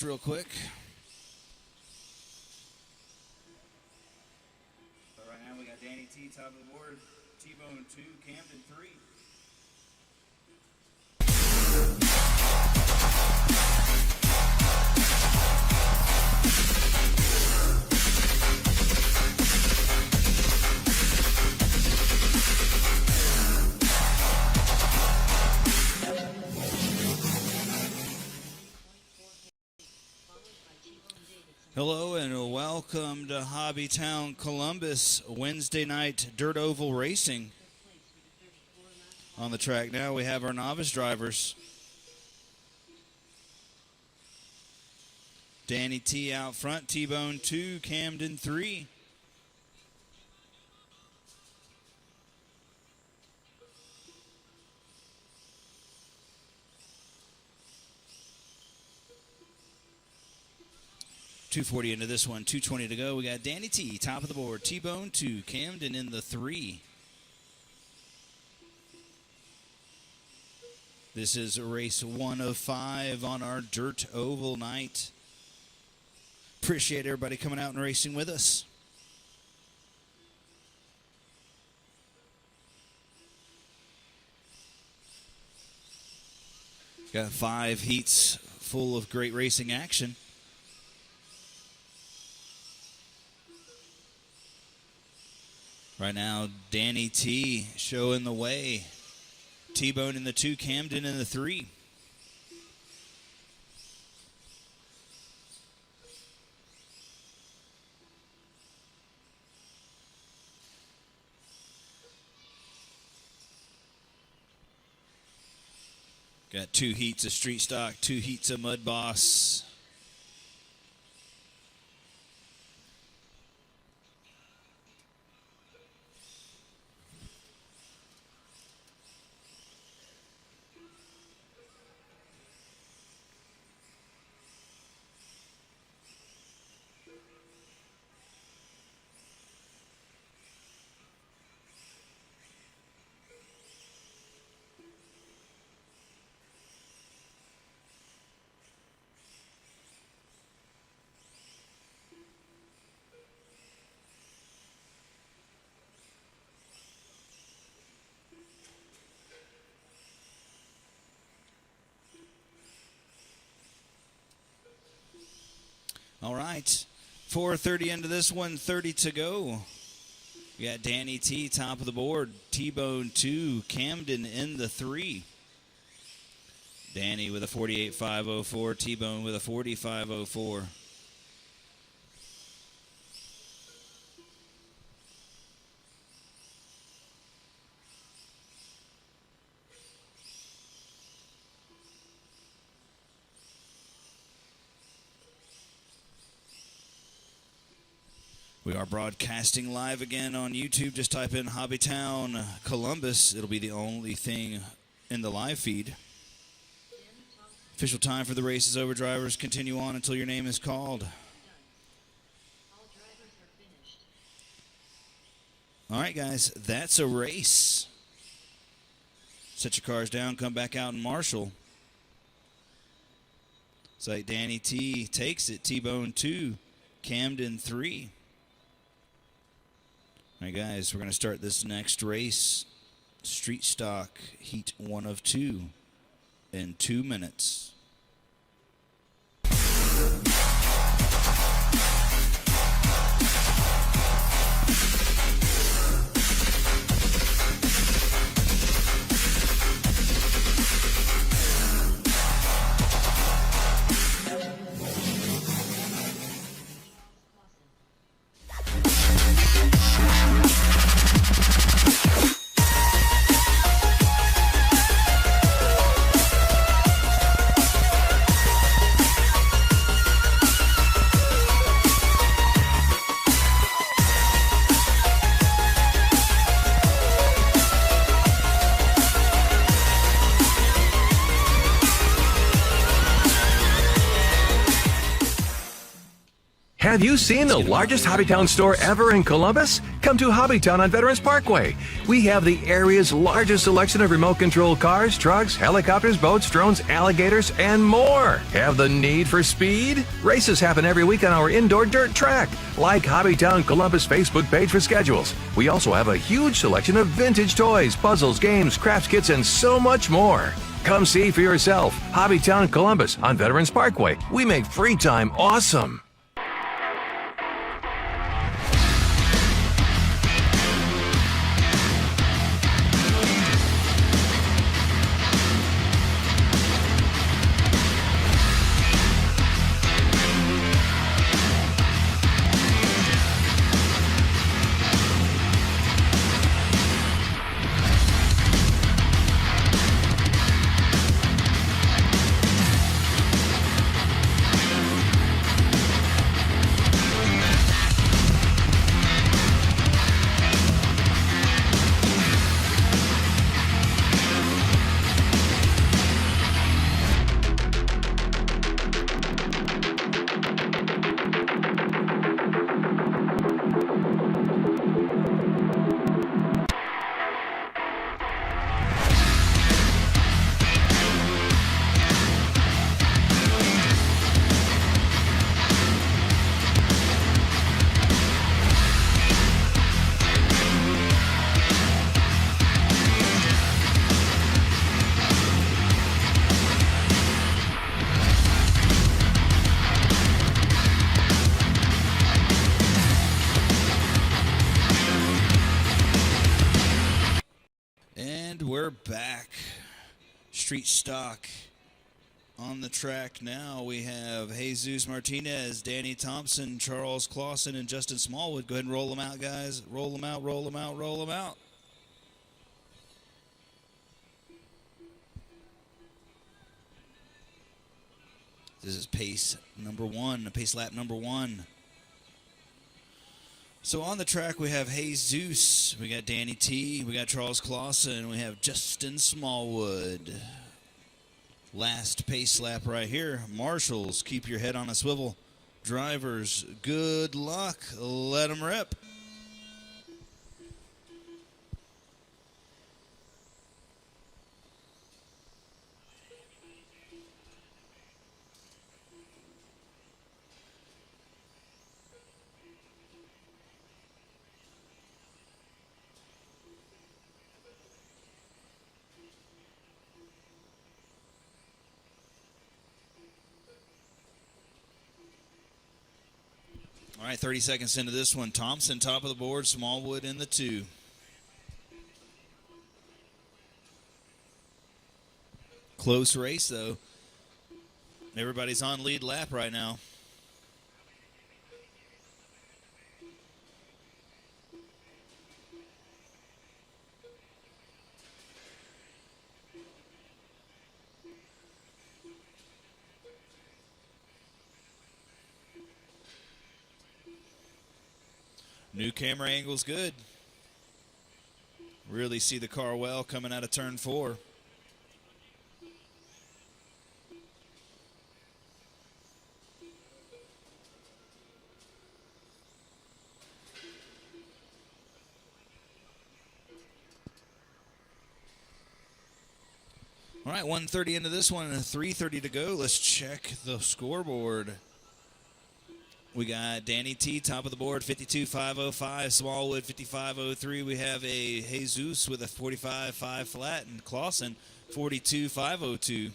real quick. So right now we got Danny T, top of the board, T-Bone 2, Camden 3. Hello and welcome to HobbyTown Columbus Wednesday night dirt oval racing. On the track now we have our novice drivers. Danny T out front, T-Bone 2, Camden 3. .240 into this one, 2:20 to go. We got Danny T, top of the board. T-Bone 2, Camden in the 3. This is race 1 of 5 on our dirt oval night. Appreciate everybody coming out and racing with us. Got 5 heats full of great racing action. Right now, Danny T showing the way. T-Bone in the 2, Camden in the 3. Got 2 heats of street stock, 2 heats of mud boss. All right, 4:30 into this one, 30 to go. We got Danny T, top of the board. T-Bone 2, Camden in the 3. Danny with a 48.504, T-Bone with a 45.04. We are broadcasting live again on YouTube. Just type in HobbyTown Columbus. It'll be the only thing in the live feed. Official time for the race is over. Drivers, continue on until your name is called. All right, guys, that's a race. Set your cars down, come back out and marshal. It's like Danny T takes it. T-Bone 2, Camden 3. All right, guys, we're going to start this next race. Street stock, heat 1 of 2 in 2 minutes. Have you seen the largest HobbyTown store ever in Columbus? Come to HobbyTown on Veterans Parkway. We have the area's largest selection of remote-controlled cars, trucks, helicopters, boats, drones, alligators, and more. Have the need for speed? Races happen every week on our indoor dirt track. Like HobbyTown Columbus Facebook page for schedules. We also have a huge selection of vintage toys, puzzles, games, crafts kits, and so much more. Come see for yourself. HobbyTown Columbus on Veterans Parkway. We make free time awesome. We're back. Street stock on the track now. We have Jesus Martinez, Danny Thompson, Charles Clausen, and Justin Smallwood. Go ahead and roll them out, guys. Roll them out, roll them out, roll them out. This is pace number one, pace lap number one. So on the track we have Jesus, we got Danny T, we got Charles Clausen, we have Justin Smallwood. Last pace lap right here. Marshals, keep your head on a swivel. Drivers, good luck. Let them rip. All right, 30 seconds into this one. Thompson, top of the board. Smallwood in the 2. Close race, though. Everybody's on lead lap right now. New camera angle's good. Really see the car well coming out of turn 4. All right, 1:30 into this one and 3:30 to go. Let's check the scoreboard. We got Danny T, top of the board, 52.505. Smallwood, 55.03. We have a Jesus with a 45.5 flat, and Clausen, 42.502.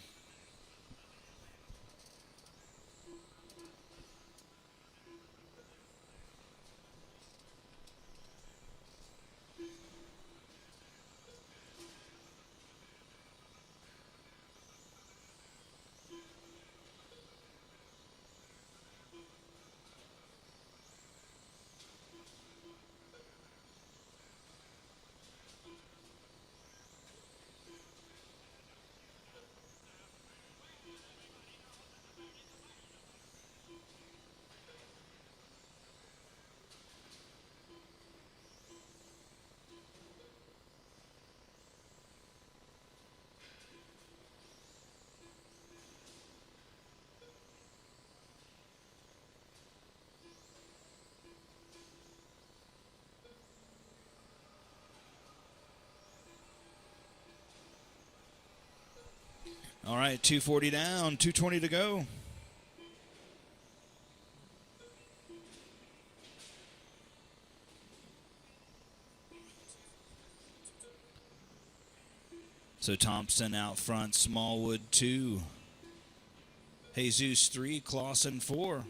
All right, 240 down, 220 to go. So Thompson out front, Smallwood 2, Jesus 3, Clausen 4.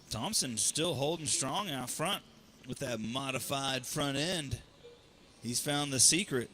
Thompson still holding strong out front with that modified front end. He's found the secret.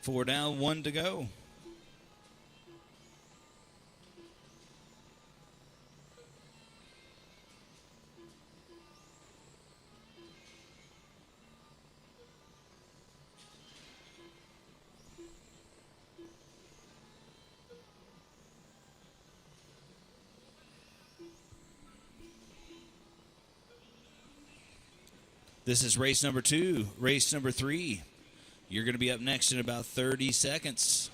Four down, 1 to go. This is race number 2. Race number 3. You're going to be up next in about 30 seconds. This is race number 2. Race number 3. You're going to be up next in about 30 seconds.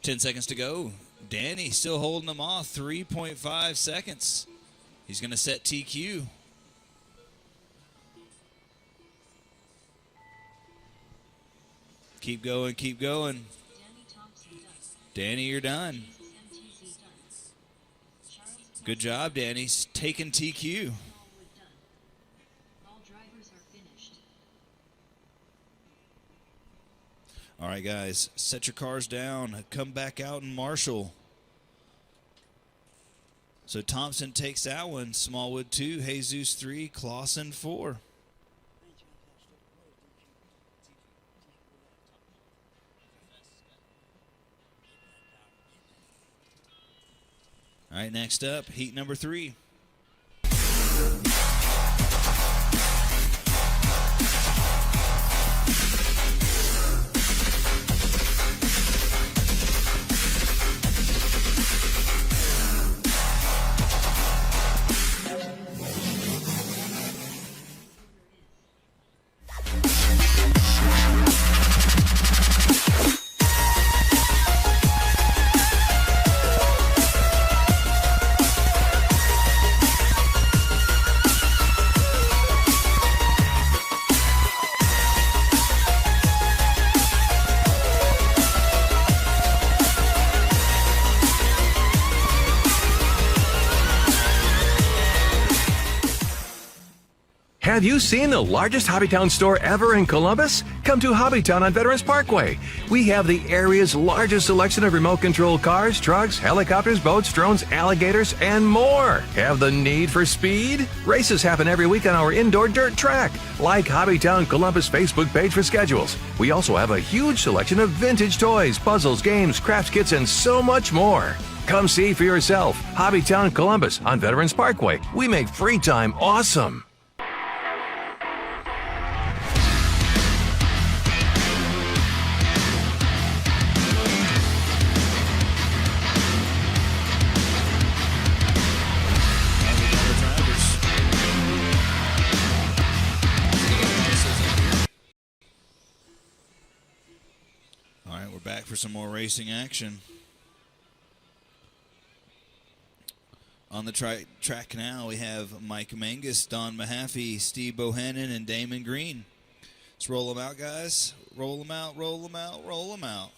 10 seconds to go. Danny still holding them off. 3.5 seconds. He's going to set TQ. Keep going, keep going. Danny, you're done. Good job, Danny. Taking TQ. All right, guys, set your cars down. Come back out and marshal. So Thompson takes that one. Smallwood 2, Jesus 3, Clausen 4. All right, next up, heat number 3. Have you seen the largest HobbyTown store ever in Columbus? Come to HobbyTown on Veterans Parkway. We have the area's largest selection of remote control cars, trucks, helicopters, boats, drones, alligators, and more. Have the need for speed? Races happen every week on our indoor dirt track. Like HobbyTown Columbus Facebook page for schedules. We also have a huge selection of vintage toys, puzzles, games, crafts kits, and so much more. Come see for yourself. HobbyTown Columbus on Veterans Parkway. We make free time awesome. Back for some more racing action. On the track now, we have Mike Mangus, Don Mahaffey, Steve Bohannon, and Damon Green. Let's roll them out, guys. Roll them out, roll them out, roll them out.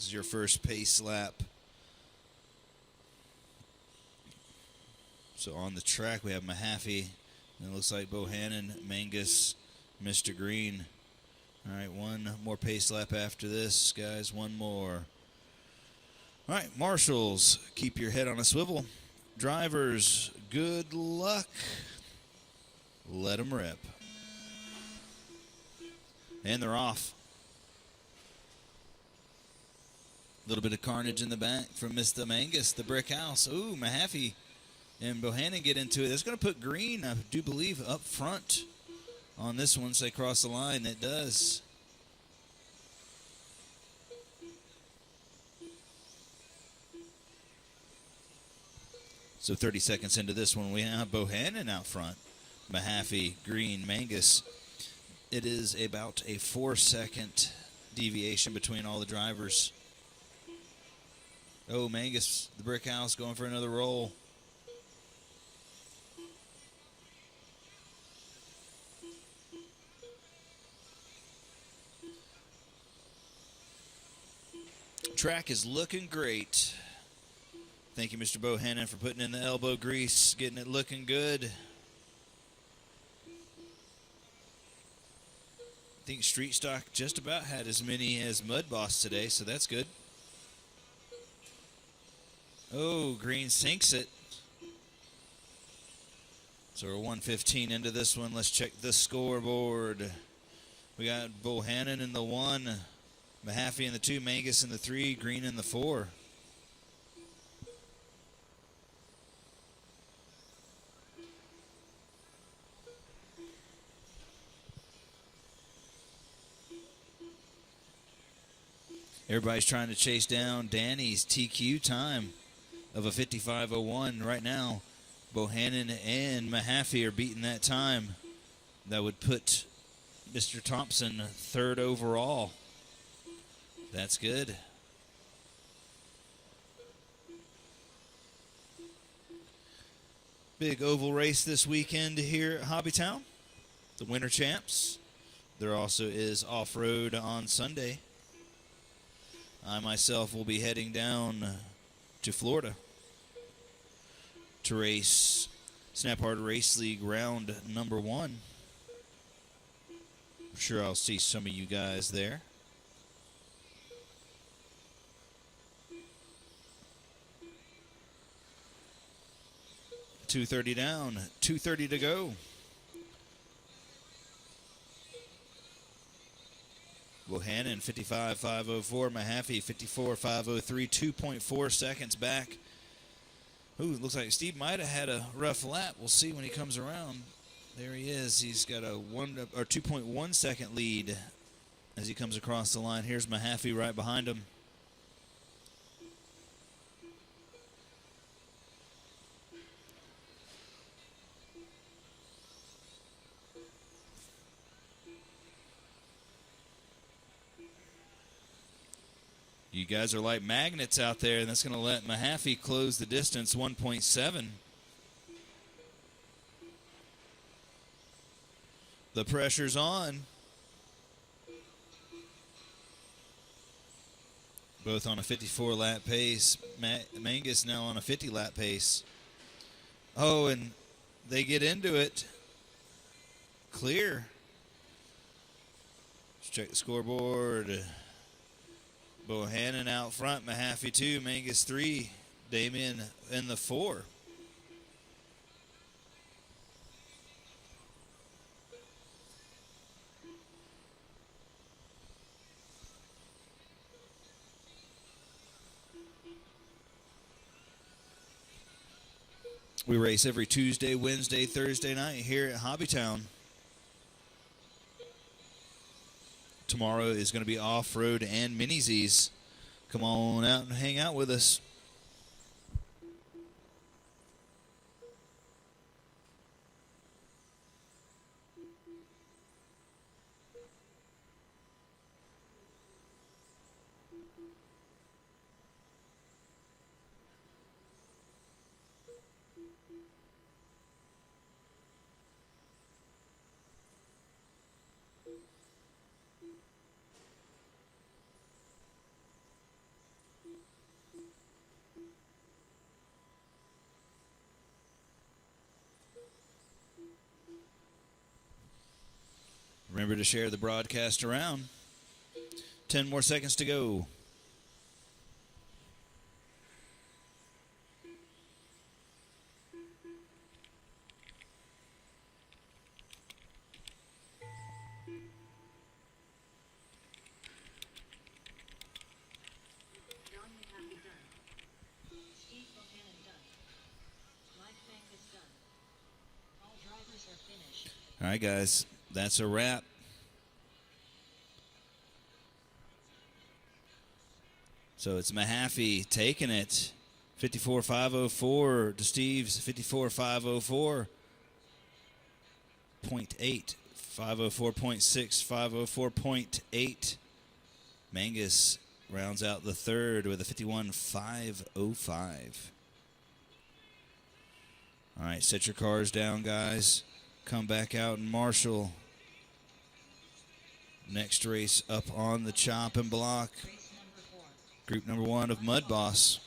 This is your first pace lap. So on the track we have Mahaffey, and it looks like Bohannon, Mangus, Mr. Green. All right, one more pace lap after this, guys. One more. All right, marshals, keep your head on a swivel. Drivers, good luck. Let them rip. And they're off. A little bit of carnage in the back from Mr. Mangus, the brick house. Ooh, Mahaffey and Bohannon get into it. That's going to put Green, I do believe, up front on this one. So they cross the line. It does. So 30 seconds into this one, we have Bohannon out front. Mahaffey, Green, Mangus. It is about a 4-second deviation between all the drivers. Oh, Mangus, the brick house, going for another roll. Track is looking great. Thank you, Mr. Bohannon, for putting in the elbow grease, getting it looking good. I think Street Stock just about had as many as Mud Boss today, so that's good. Oh, Green sinks it. So we're 1:15 into this one. Let's check the scoreboard. We got Bohannon in the 1, Mahaffey in the 2, Mangus in the 3, Green in the 4. Everybody's trying to chase down Danny's TQ time of a 55:01 right now. Bohannon and Mahaffey are beating that time. That would put Mr. Thompson 3rd overall. That's good. Big oval race this weekend here at HobbyTown. The Winter Champs. There also is off-road on Sunday. I myself will be heading down to Florida to race Snap Hard Race League round number 1. I'm sure I'll see some of you guys there. .230 down, 2:30 to go. Bohannon 55.504, Mahaffey 54.503, 2.4 seconds back. Ooh, looks like Steve might have had a rough lap. We'll see when he comes around. There he is. He's got a 2.1 second lead as he comes across the line. Here's Mahaffey right behind him. You guys are like magnets out there, and that's going to let Mahaffey close the distance, 1.7. The pressure's on. Both on a 54-lap pace. Mangus now on a 50-lap pace. Oh, and they get into it. Clear. Let's check the scoreboard. Bohannon out front, Mahaffey 2, Mangus 3, Damien in the 4. We race every Tuesday, Wednesday, Thursday night here at HobbyTown. Tomorrow is going to be off-road and mini-Z's. Come on out and hang out with us. Remember to share the broadcast around. 10 more seconds to go. All right, guys, that's a wrap. So it's Mahaffey taking it. 54.504 to Steve's 54.504. 0.8. 504.6. 504.8. Mangus rounds out the third with a 51.505. All right, set your cars down, guys. Come back out and marshal. Next race up on the chopping block. Group number 1 of Mud Boss.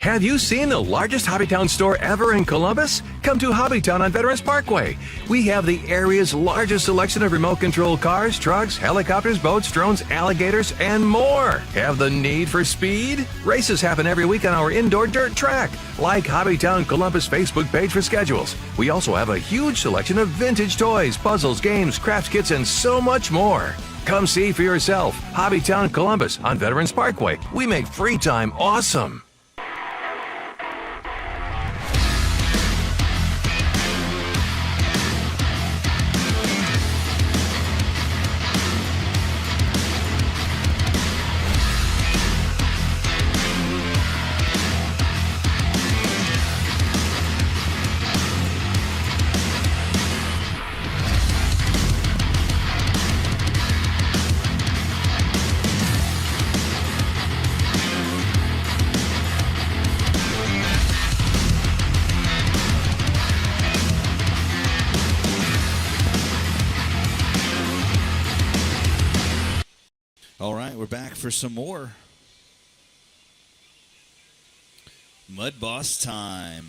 Have you seen the largest HobbyTown store ever in Columbus? Come to HobbyTown on Veterans Parkway. We have the area's largest selection of remote control cars, trucks, helicopters, boats, drones, alligators, and more. Have the need for speed? Races happen every week on our indoor dirt track. Like HobbyTown Columbus Facebook page for schedules. We also have a huge selection of vintage toys, puzzles, games, crafts kits, and so much more. Come see for yourself. HobbyTown Columbus on Veterans Parkway. We make free time awesome. All right, we're back for some more Mud Boss time.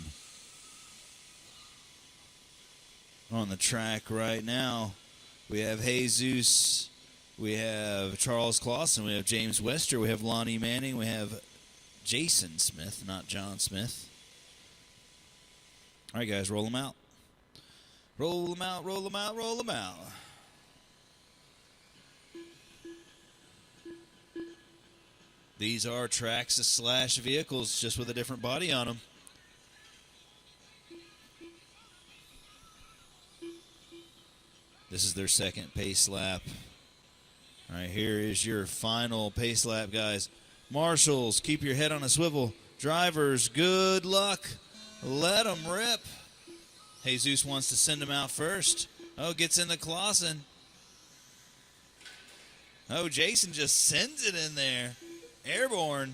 On the track right now, we have Jesus, we have Charles Clausen, we have James Wester, we have Lonnie Manning, we have Jason Smith, not John Smith. All right, guys, roll them out. Roll them out, roll them out, roll them out. These are Traxxas / vehicles, just with a different body on them. This is their second pace lap. All right, here is your final pace lap, guys. Marshals, keep your head on a swivel. Drivers, good luck. Let them rip. Jesus wants to send them out first. Oh, gets in the Clausen. Oh, Jason just sends it in there. Airborne.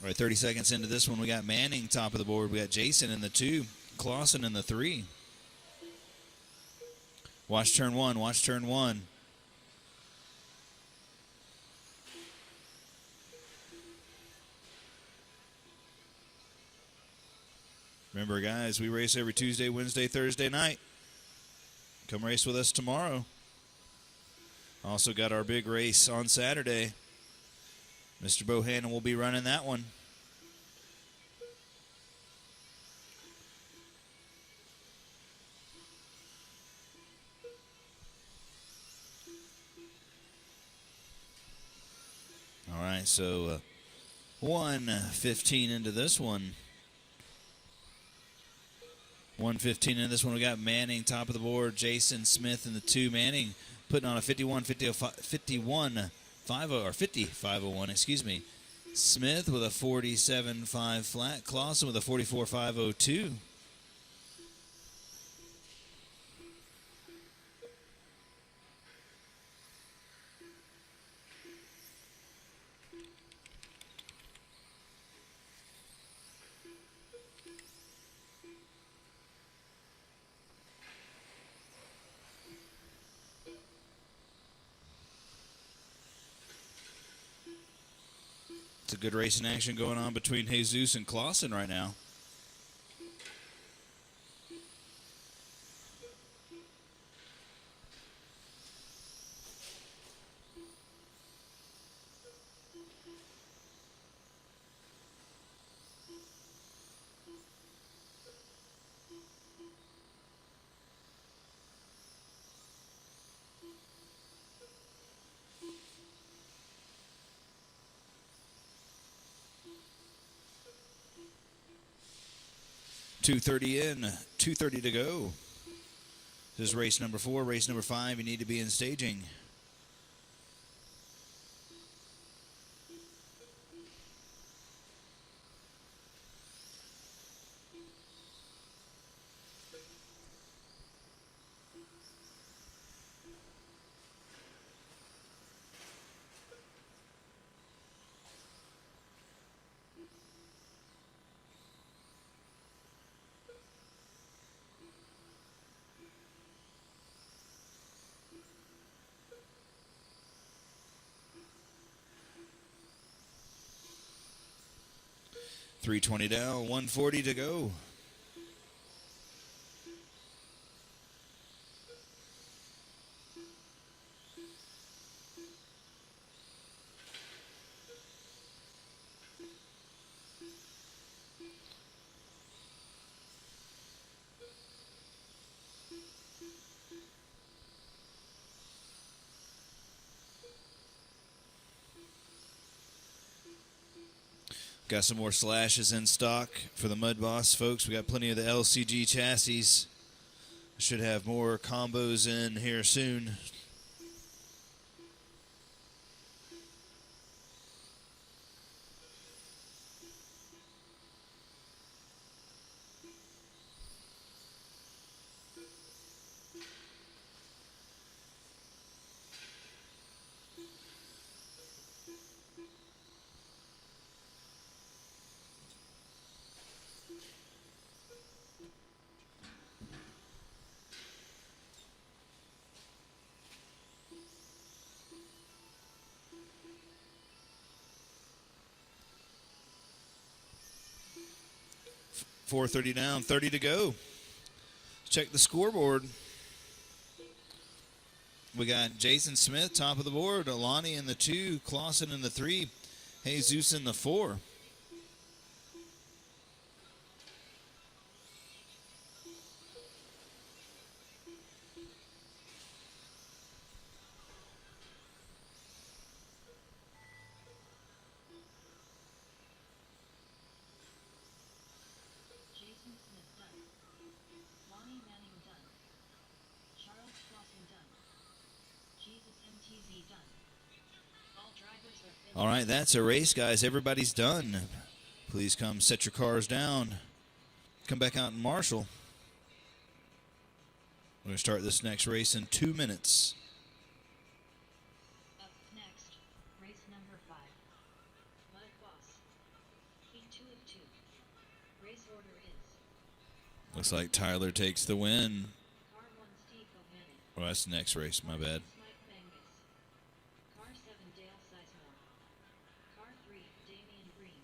All right, 30 seconds into this one, we got Manning top of the board. We got Jason in the 2, Clausen in the 3. Watch turn 1, watch turn 1. Remember, guys, we race every Tuesday, Wednesday, Thursday night. Come race with us tomorrow. Also got our big race on Saturday. Mr. Bohannon will be running that one. All right, so 1:15 into this one. 1:15 into this one. We got Manning top of the board. Jason Smith in the 2. Manning putting on a 50-501, excuse me. Smith with a 47.5 flat. Clausen with a 44.502. It's a good racing action going on between Jesus and Clausen right now. .230 in, 2:30 to go. This is race number 4. Race number 5, you need to be in staging. .320 down, 1:40 to go. Got some more slashes in stock for the Mud Boss folks. We got plenty of the LCG chassis. Should have more combos in here soon. .430 down, 30 to go. Check the scoreboard. We got Jason Smith, top of the board. Alani in the 2. Clausen in the 3. Jesus in the 4. All right, that's a race, guys. Everybody's done. Please come set your cars down. Come back out and marshal. We're going to start this next race in 2 minutes. Up next, race number 5. Mud Boss. Heat 2 of 2. Race order is... Looks like Tyler takes the win. Car 1, Steve O'Hannon. Oh, that's the next race. My bad. Mike Mangus. Car 7, Dale Sizemore. Car 3, Damian Green.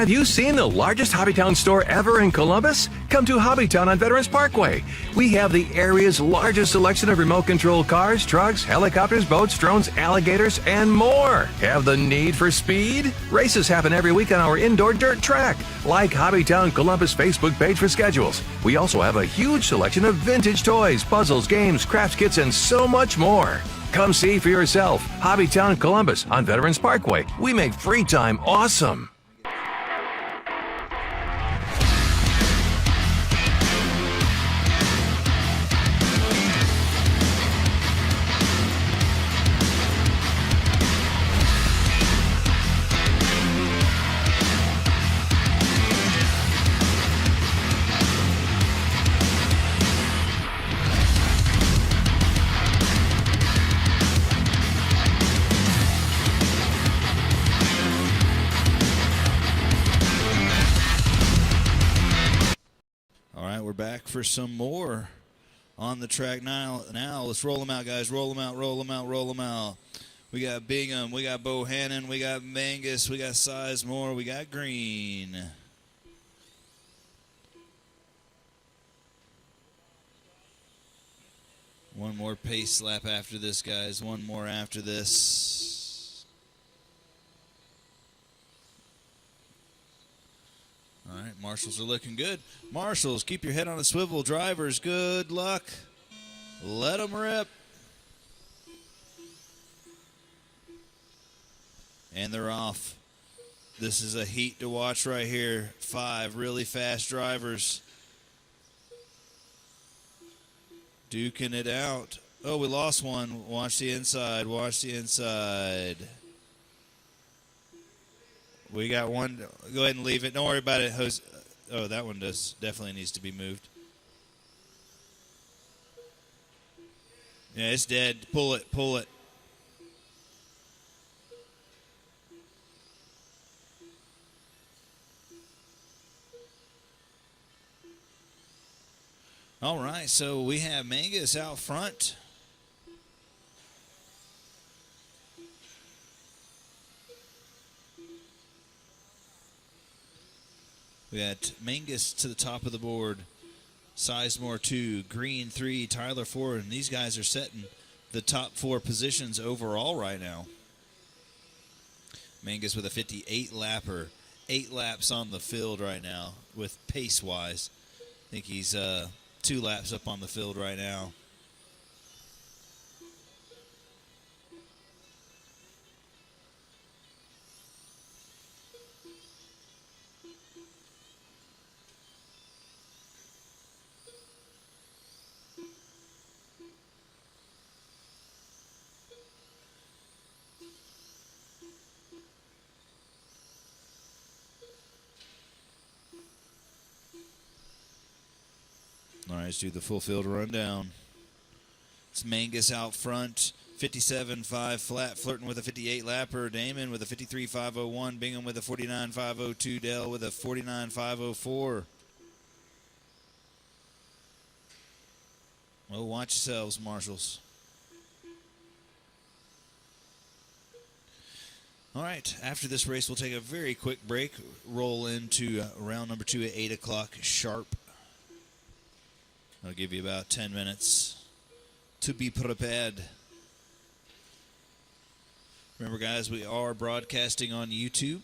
Have you seen the largest HobbyTown store ever in Columbus? Come to HobbyTown on Veterans Parkway. We have the area's largest selection of remote control cars, trucks, helicopters, boats, drones, alligators, and more. Have the need for speed? Races happen every week on our indoor dirt track. Like HobbyTown Columbus Facebook page for schedules. We also have a huge selection of vintage toys, puzzles, games, crafts kits, and so much more. Come see for yourself. HobbyTown Columbus on Veterans Parkway. We make free time awesome. We're back for some more on the track now. Let's roll them out, guys. Roll them out, roll them out, roll them out. We got Bingham, we got Bohannon, we got Mangus, we got Sizemore, we got Green. One more pace lap after this, guys. One more after this. All right, marshals are looking good. Marshals, keep your head on a swivel. Drivers, good luck. Let them rip. And they're off. This is a heat to watch right here. 5 really fast drivers. Duking it out. Oh, we lost one. Watch the inside. Watch the inside. We got one. Go ahead and leave it. Don't worry about it. Oh, that one definitely needs to be moved. Yeah, it's dead. Pull it. Pull it. All right, so we have Mangus out front. We got Mangus to the top of the board, Sizemore 2, Green 3, Tyler 4, and these guys are setting the top 4 positions overall right now. Mangus with a 58 lapper, 8 laps on the field right now with pace-wise. I think he's 2 laps up on the field right now. All right, let's do the full field rundown. It's Mangus out front, 57.5 flat, flirting with a 58 lapper. Damon with a 53.501. Bingham with a 49.502. Dell with a 49.504. Well, watch yourselves, marshals. All right, after this race, we'll take a very quick break, roll into round number 2 at 8 o'clock sharp. I'll give you about 10 minutes to be prepared. Remember, guys, we are broadcasting on YouTube.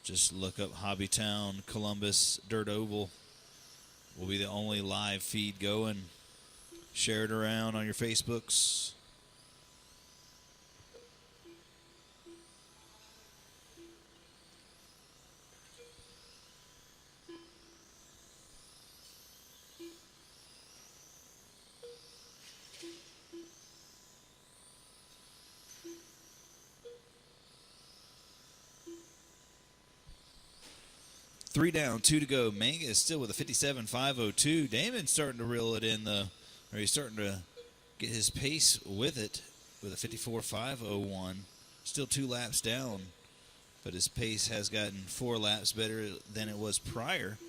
Just look up HobbyTown Columbus Dirt Oval. We'll be the only live feed going. Share it around on your Facebooks. Three down, 2 to go. Mangus still with a 57.502. Damon's starting to reel it in, or he's starting to get his pace with it with a 54.501. Still 2 laps down, but his pace has gotten 4 laps better than it was prior.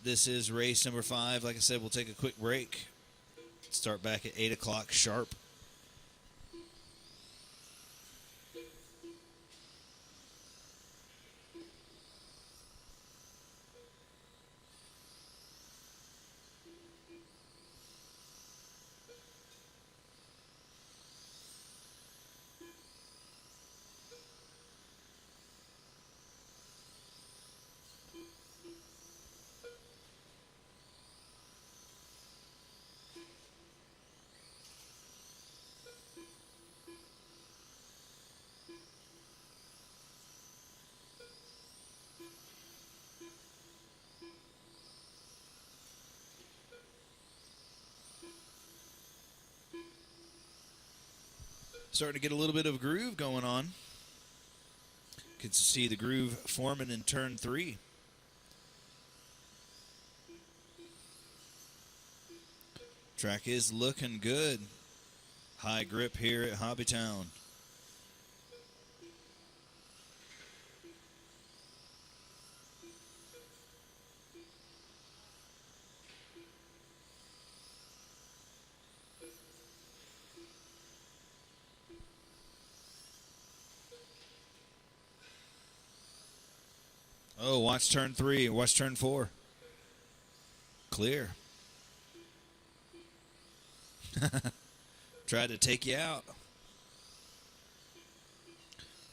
This is race number 5. Like I said, we'll take a quick break. Start back at 8 o'clock sharp. Starting to get a little bit of groove going on. Can see the groove forming in turn 3. Track is looking good. High grip here at HobbyTown. Oh, watch turn 3. Watch turn 4. Clear. Tried to take you out.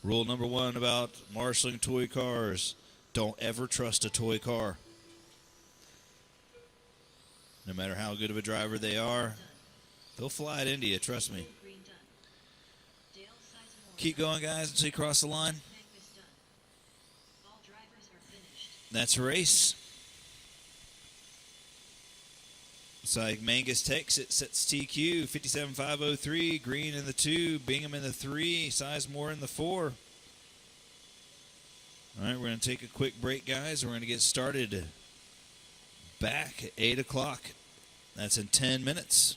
Rule number 1 about marshaling toy cars: don't ever trust a toy car. No matter how good of a driver they are, they'll fly it into you, trust me. Green done. Dale Sizemore. Keep going, guys, until you cross the line. Magnus done. All drivers are finished. That's a race. Looks like Mangus takes it, sets TQ, 57.503, Green in the 2, Bingham in the 3, Sizemore in the 4. All right, we're going to take a quick break, guys. We're going to get started back at 8 o'clock. That's in 10 minutes.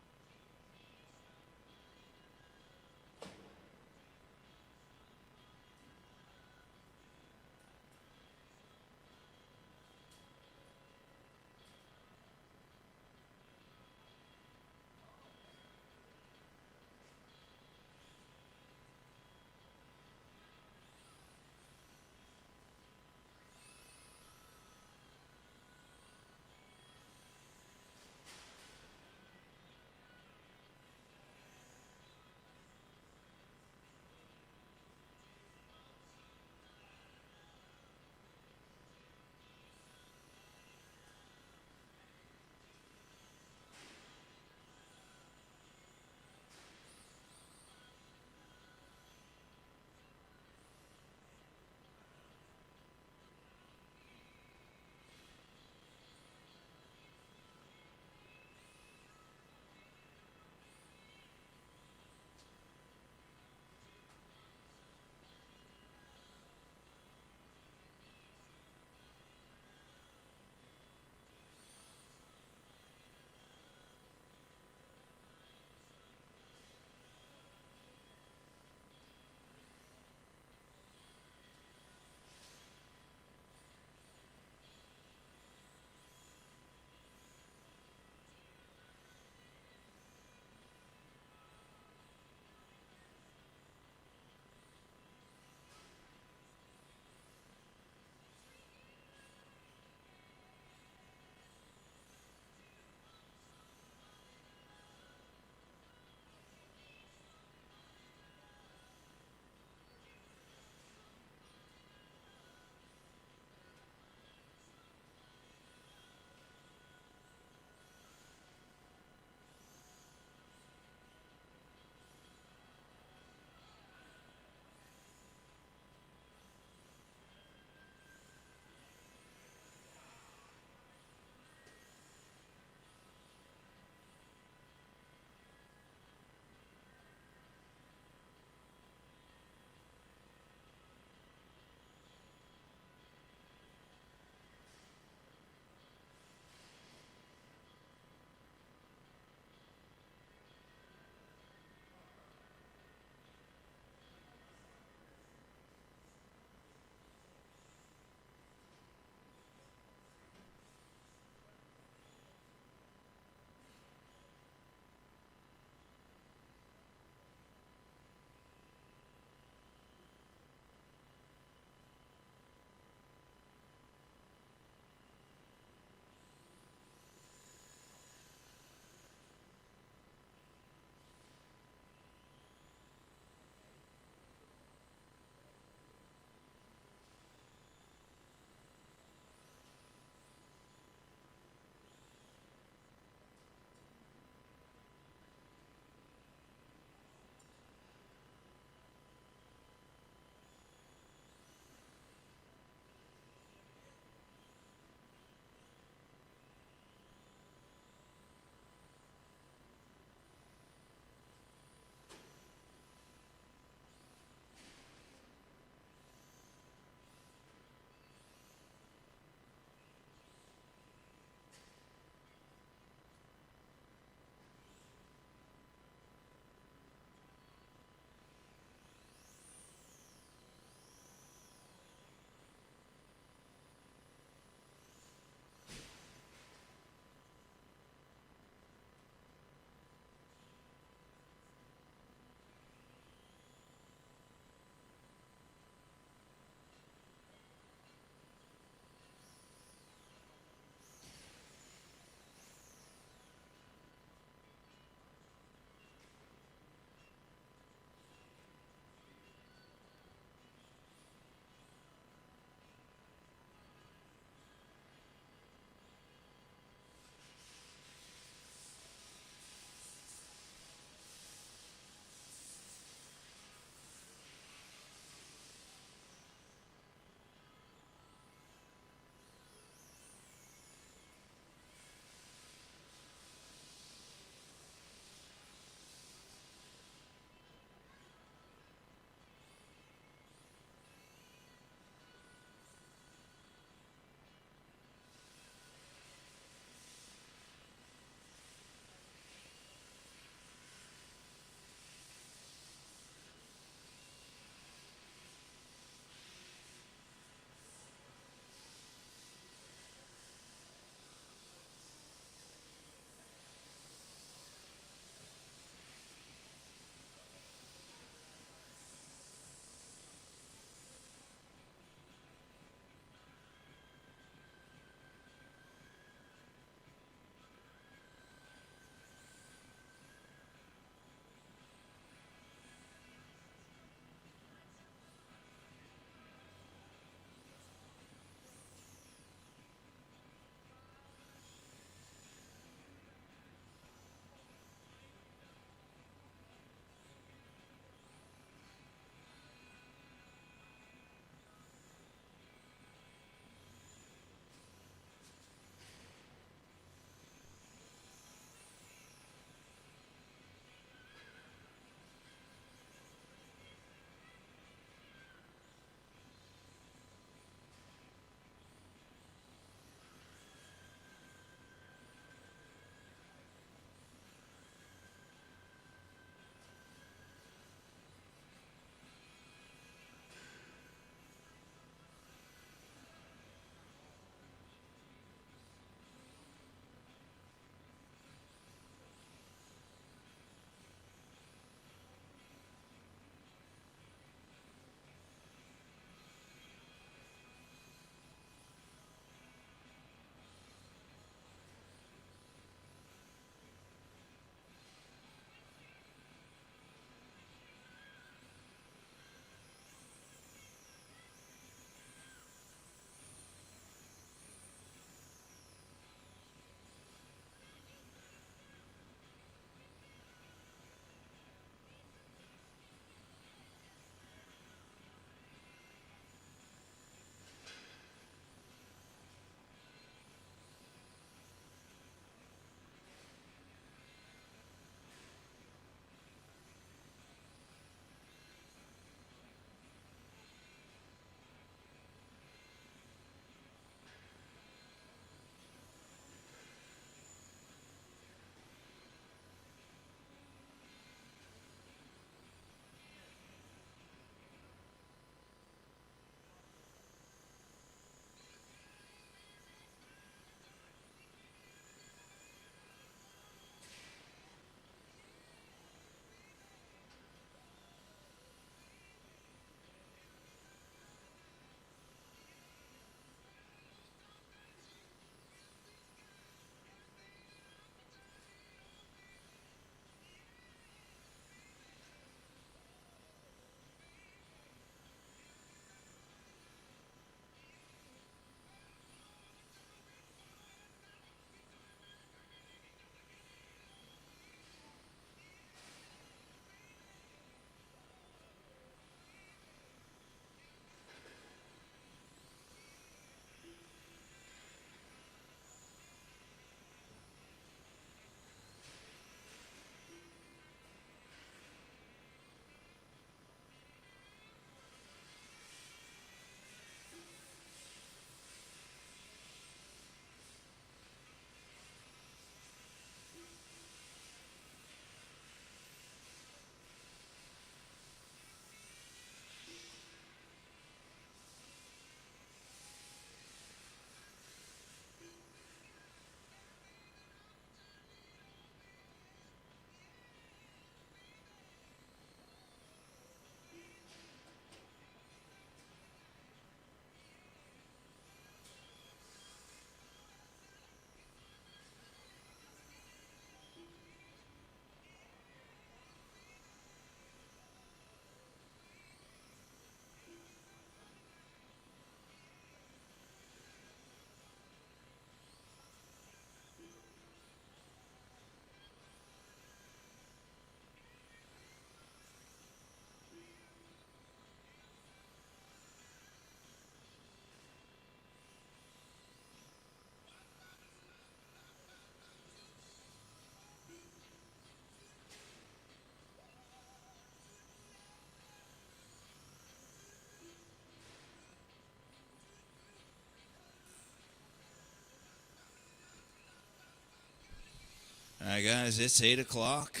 guys, it's 8 o'clock.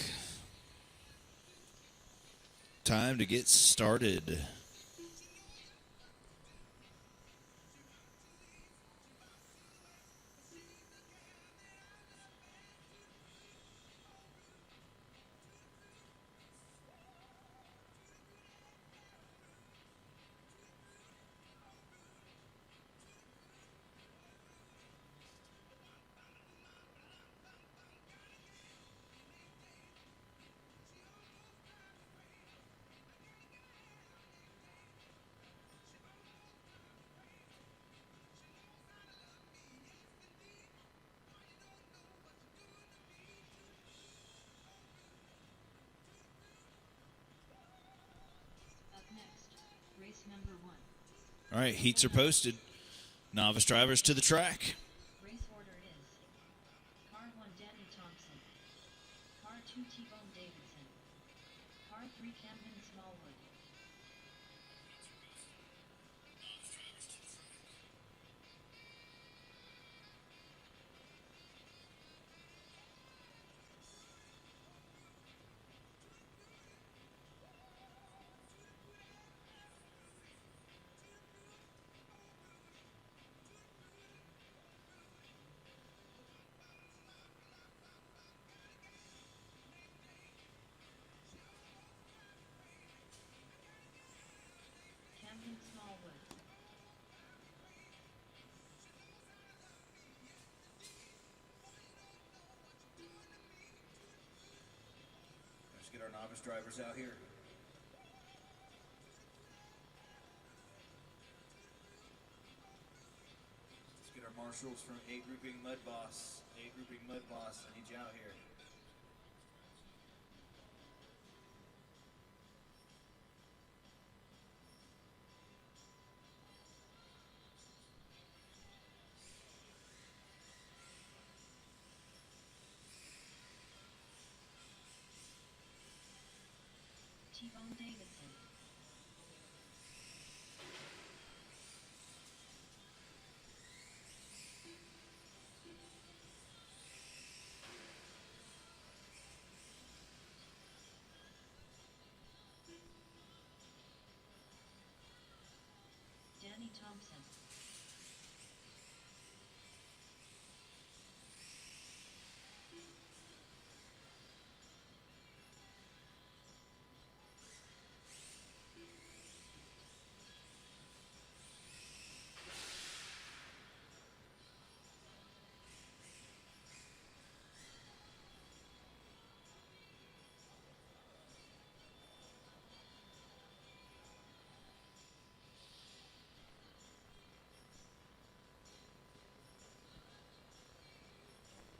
Time to get started. Up next, race number 1. All right, heats are posted. Novice drivers to the track. Race order is Car 1 Danny Thompson, Car 2 T-Bone Davidson, Car 3 Camden Smallwood. Camden Smallwood. Let's get our novice drivers out here. Let's get our marshals from A Grouping Mud Boss. A Grouping Mud Boss, I need you out here. T-Bone Davidson. Danny Thompson.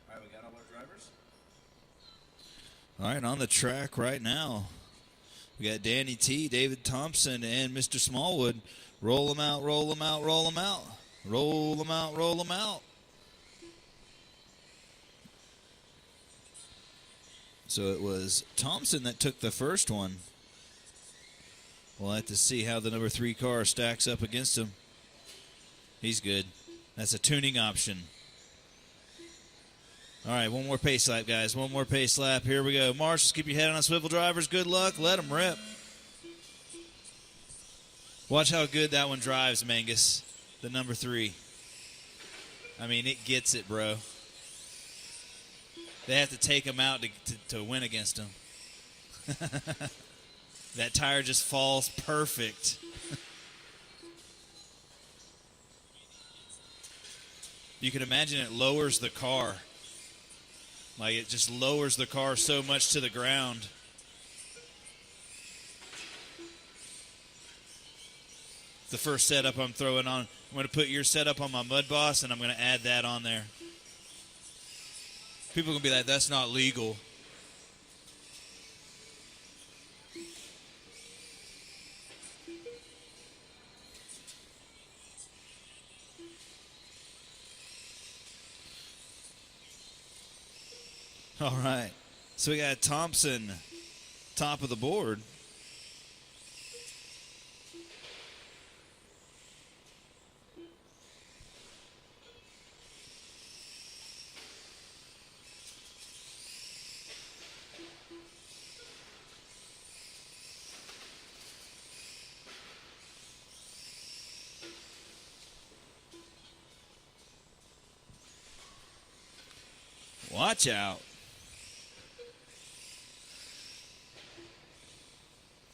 All right, we got all our drivers. All right, on the track right now, we got Danny T, David Thompson, and Mr. Smallwood. Roll them out, roll them out, roll them out. Roll them out, roll them out. So it was Thompson that took the first one. We'll have to see how the number 3 car stacks up against him. He's good. That's a tuning option. All right, one more pace lap, guys. One more pace lap. Here we go. Marshals, keep your head on a swivel, drivers. Good luck. Let them rip. Watch how good that one drives, Mangus, the number 3. I mean, it gets it, bro. They have to take him out to win against him. That tire just falls perfect. You can imagine it lowers the car. Like it just lowers the car so much to the ground. The first setup I'm throwing on. I'm going to put your setup on my Mud Boss, and I'm going to add that on there. People are going to be like, that's not legal. All right. So we got Thompson, top of the board. Watch out.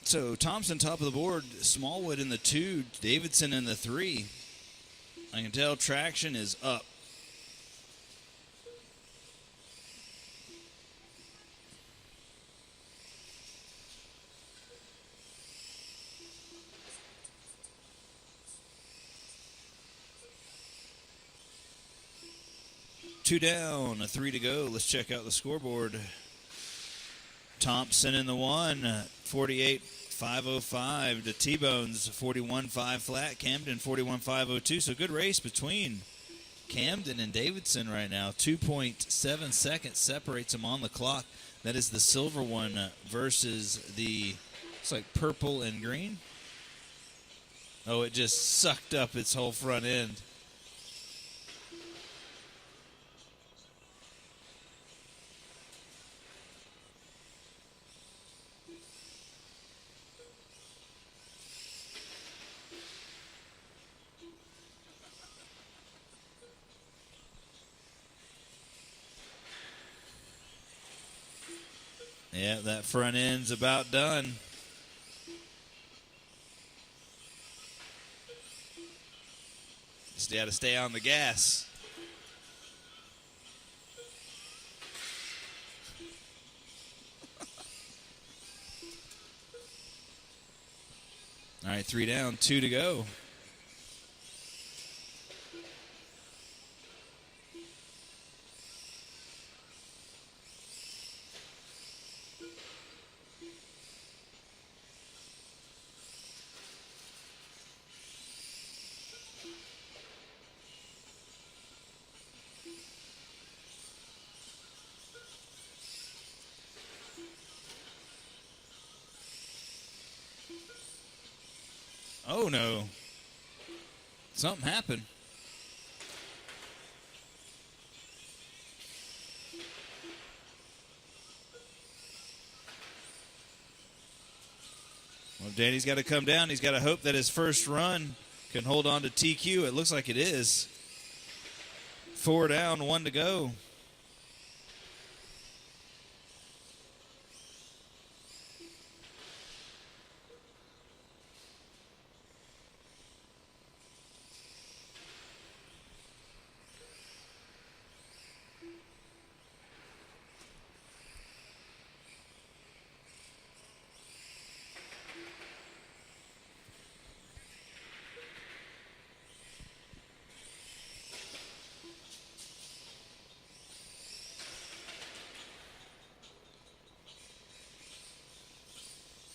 So Thompson top of the board, Smallwood in the 2, Davidson in the 3. I can tell traction is up. Two down, 3 to go. Let's check out the scoreboard. Thompson in the 1, 48.505 to T-Bones, 41.5 flat. Camden, 41.502. So good race between Camden and Davidson right now. 2.7 seconds separates them on the clock. That is the silver one versus the, looks like purple and green. Oh, it just sucked up its whole front end. Yeah, that front end's about done. Just got to stay on the gas. All right, 3 down, 2 to go. Oh, no. Something happened. Well, Danny's got to come down. He's got to hope that his first run can hold on to TQ. It looks like it is. 4 down, 1 to go.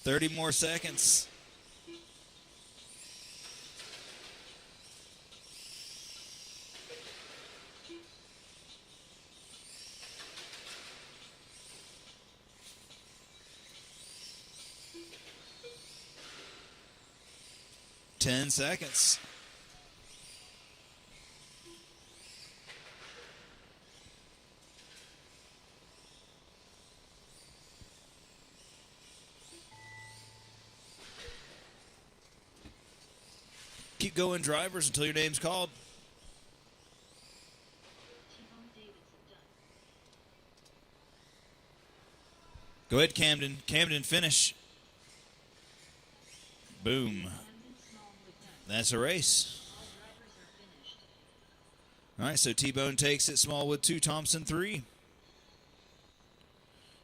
Thirty more seconds. Ten seconds. Keep going, drivers, until your name's called. T-Bone Davidson done. Go ahead, Camden. Camden, finish. Boom. Camden Smallwood done. That's a race. All drivers are finished. All right, so T-Bone takes it. Smallwood 2, Thompson 3. All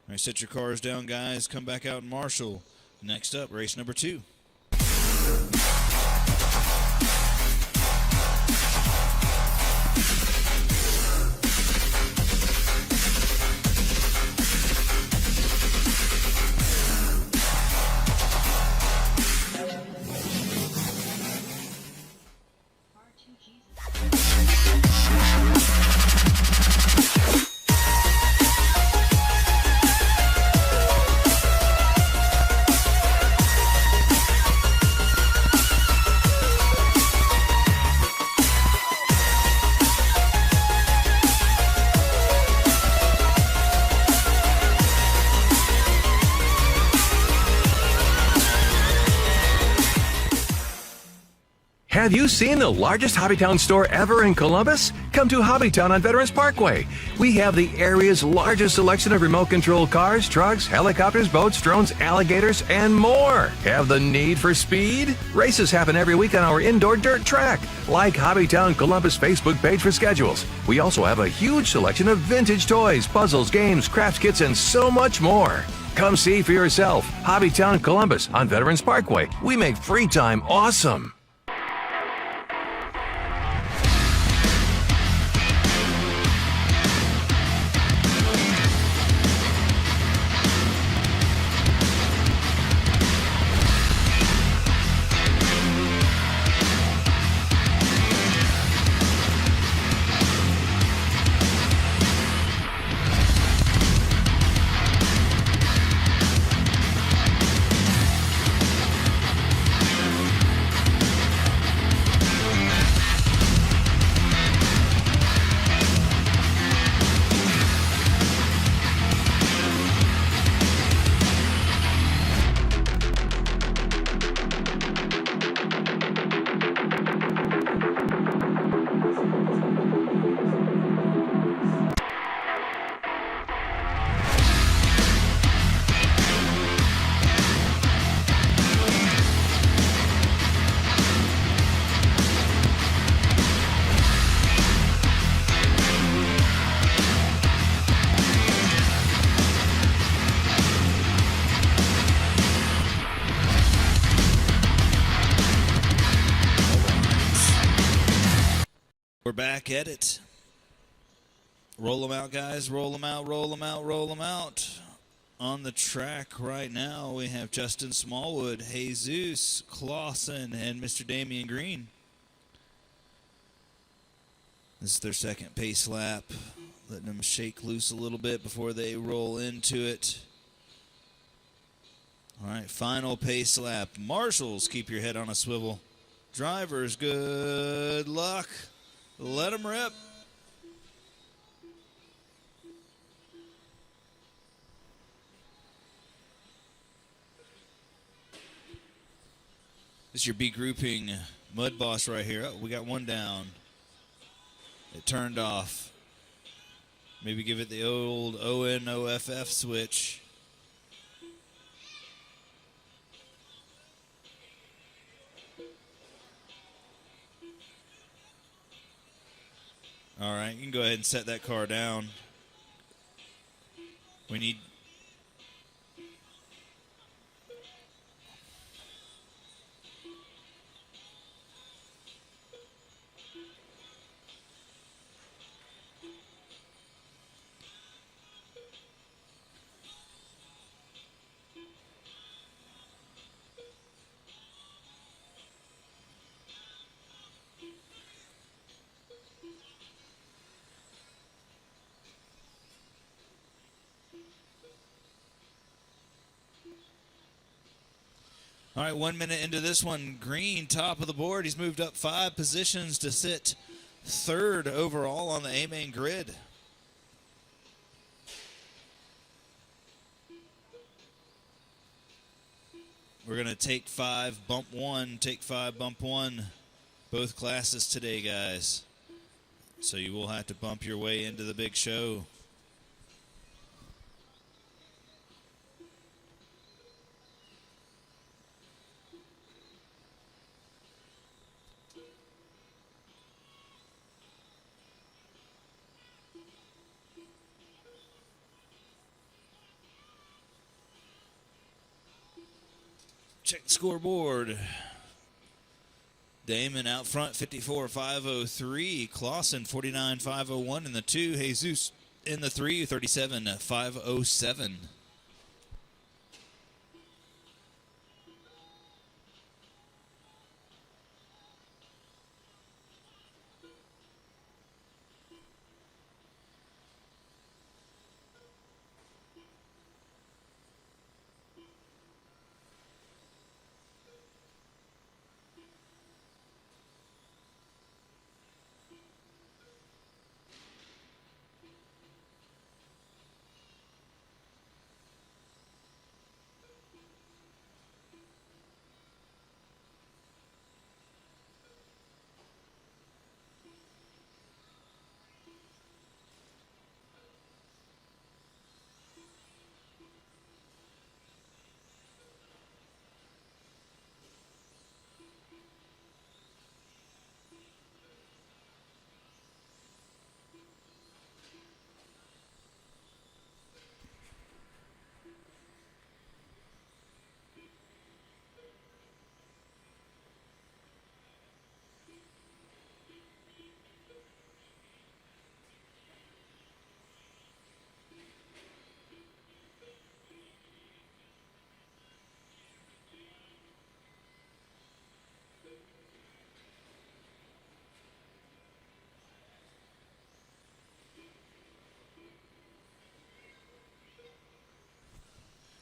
right, set your cars down, guys. Come back out and marshal. Next up, race number 2. R2 Jesus. Have you seen the largest HobbyTown store ever in Columbus? Come to HobbyTown on Veterans Parkway. We have the area's largest selection of remote control cars, trucks, helicopters, boats, drones, alligators, and more. Have the need for speed? Races happen every week on our indoor dirt track. Like HobbyTown Columbus Facebook page for schedules. We also have a huge selection of vintage toys, puzzles, games, crafts kits, and so much more. Come see for yourself. HobbyTown Columbus on Veterans Parkway. We make free time awesome. We're back at it. Roll them out, guys. Roll them out, roll them out, roll them out. On the track right now, we have Justin Smallwood, Jesus Clausen, and Mr. Damian Green. This is their second pace lap. Letting them shake loose a little bit before they roll into it. All right, final pace lap. Marshals, keep your head on a swivel. Drivers, good luck. Let them rip. This is your B grouping Mud Boss right here. Oh, we got one down. It turned off. Maybe give it the old ONOFF switch. All right, you can go ahead and set that car down. We need... All right, 1 minute into this one. Green, top of the board. He's moved up 5 positions to sit third overall on the A-main grid. We're going to take 5, bump 1, take 5, bump 1. Both classes today, guys. So you will have to bump your way into the big show. Check the scoreboard. Damon out front, 54.503. Clausen, 49.501 in the 2. Jesus in the 3, 37.507.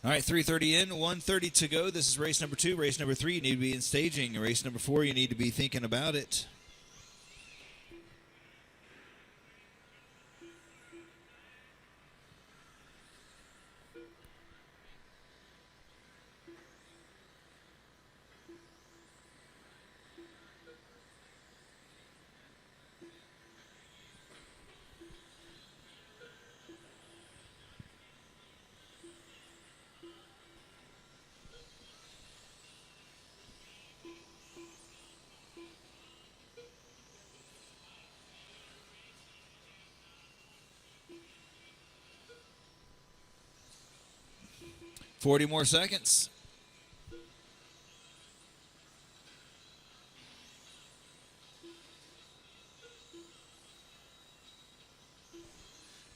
All right, 3:30 in, 1:30 to go. This is race number 2. Race number 3, you need to be in staging. Race number 4, you need to be thinking about it. Forty more seconds.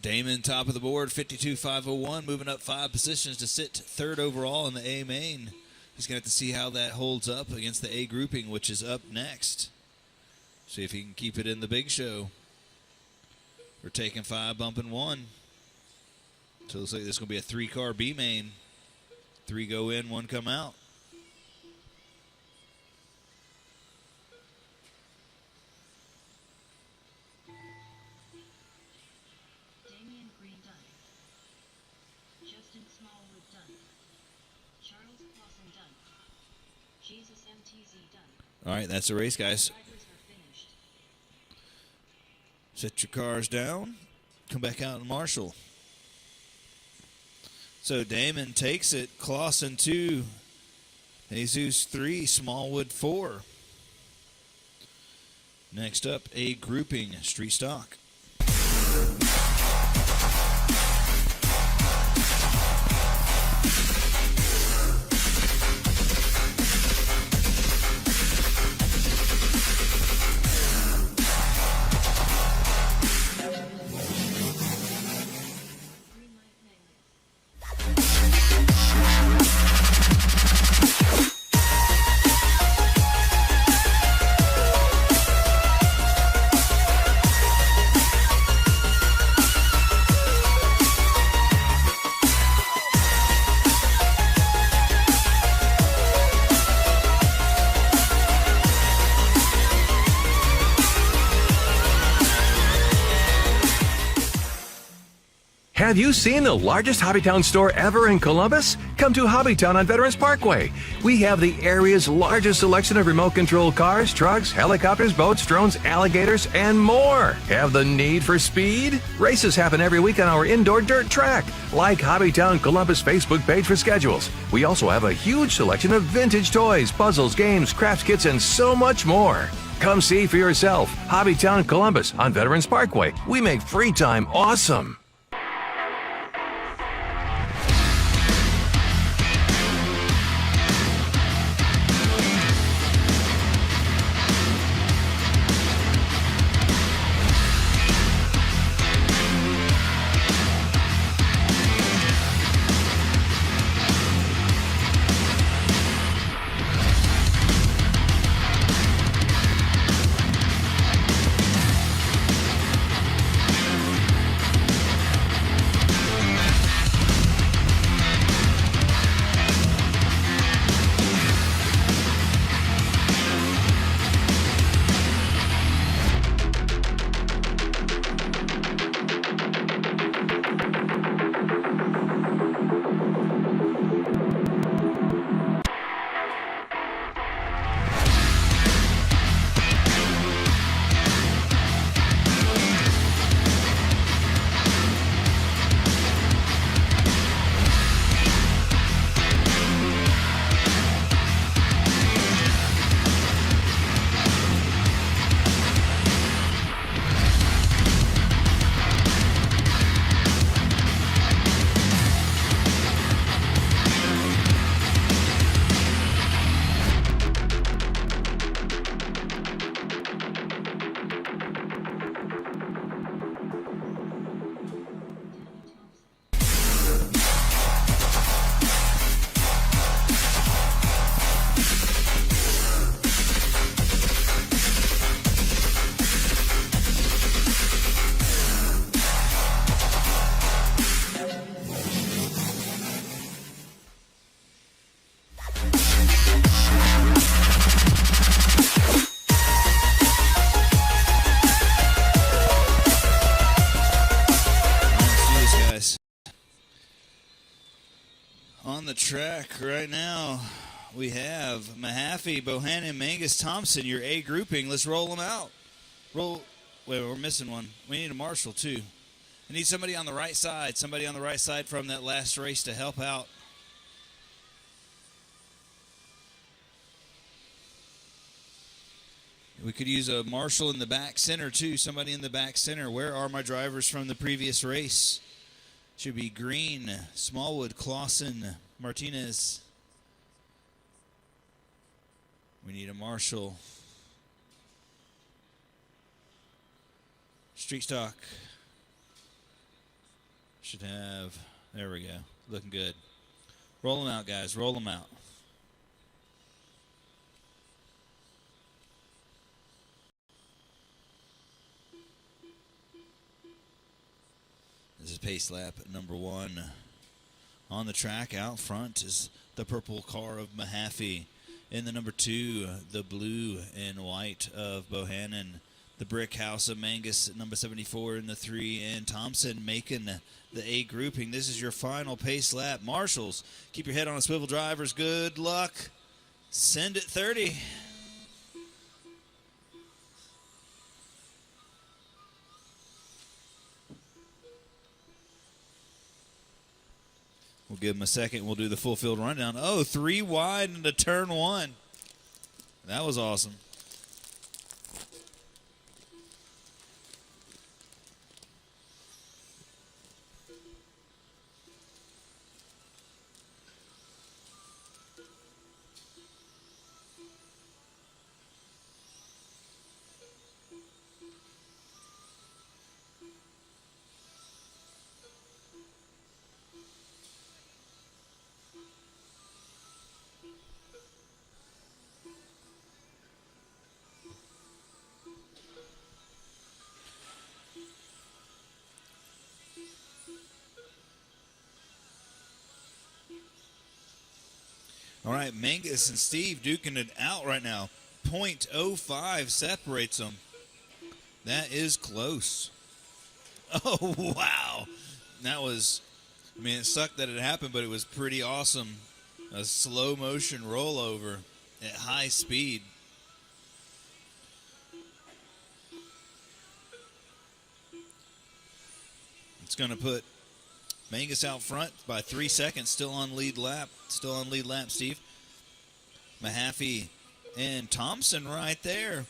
Damon, top of the board, 52.501, moving up 5 positions to sit 3rd overall in the A main. He's going to have to see how that holds up against the A grouping, which is up next. See if he can keep it in the big show. We're taking 5, bumping 1. So it looks like this is going to be a 3-car B main. 3 go in, 1 come out. Damian Green done. Justin Smallwood done. Charles Clausen done. Jesus MTZ done. All right, that's the race, guys. Drivers are finished. Set your cars down. Come back out and marshal. So Damon takes it. Clausen 2. Jesus 3. Smallwood 4. Next up, A grouping, street stock. Have you seen the largest HobbyTown store ever in Columbus? Come to HobbyTown on Veterans Parkway. We have the area's largest selection of remote control cars, trucks, helicopters, boats, drones, alligators, and more. Have the need for speed? Races happen every week on our indoor dirt track. Like HobbyTown Columbus Facebook page for schedules. We also have a huge selection of vintage toys, puzzles, games, crafts kits, and so much more. Come see for yourself. HobbyTown Columbus on Veterans Parkway. We make free time awesome. track right now, we have Mahaffey, Bohannon, Mangus, Thompson, your A grouping. Let's roll them out. Wait, we're missing one. We need a marshal, too. We need somebody on the right side from that last race to help out. We could use a marshal in the back center, too. Somebody in the back center. Where are my drivers from the previous race? Should be Green, Smallwood, Clausen, Martinez. We need a marshal. Street stock. Should have. There we go. Looking good. Roll them out, guys. Roll them out. This is pace lap number 1. On the track out front is the purple car of Mahaffey. In the number 2, the blue and white of Bohannon. The brick house of Mangus at number 74 in the 3. And Thompson making the A grouping. This is your final pace lap. Marshals, keep your head on a swivel, drivers. Good luck. Send it 30. We'll give them a second. We'll do the full field rundown. Oh, 3 wide into turn 1. That was awesome. All right, Mangus and Steve duking it out right now. 0.05 separates them. That is close. Oh, wow. That was, I mean, it sucked that it happened, but it was pretty awesome. A slow motion rollover at high speed. It's going to put Mangus out front by 3 seconds, still on lead lap. Still on lead lap, Steve. Mahaffey and Thompson right there.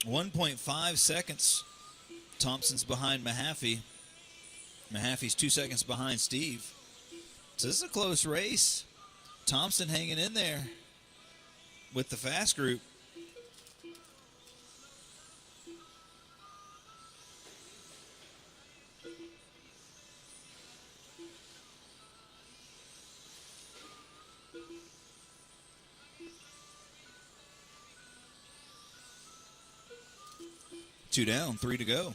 1.5 seconds. Thompson's behind Mahaffey. Mahaffey's 2 seconds behind Steve. So this is a close race. Thompson hanging in there with the fast group. Two down, 3 to go.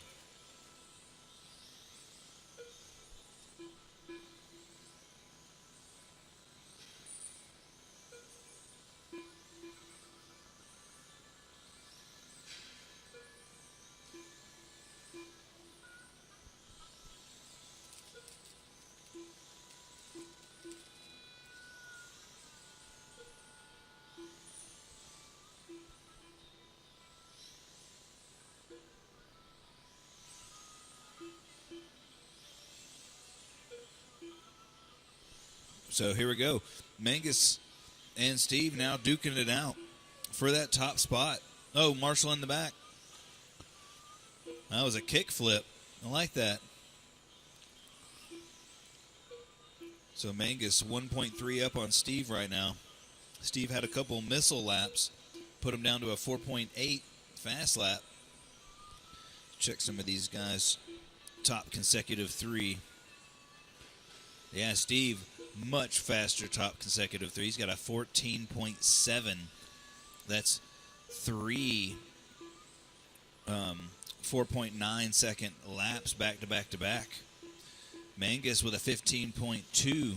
So here we go. Mangus and Steve now duking it out for that top spot. Oh, Marshall in the back. That was a kick flip. I like that. So Mangus 1.3 up on Steve right now. Steve had a couple missile laps. Put him down to a 4.8 fast lap. Check some of these guys. Top consecutive 3. Yeah, Steve, much faster top consecutive 3. He's got a 14.7. That's 3 4.9 second laps back to back to back. Mangus with a 15.2.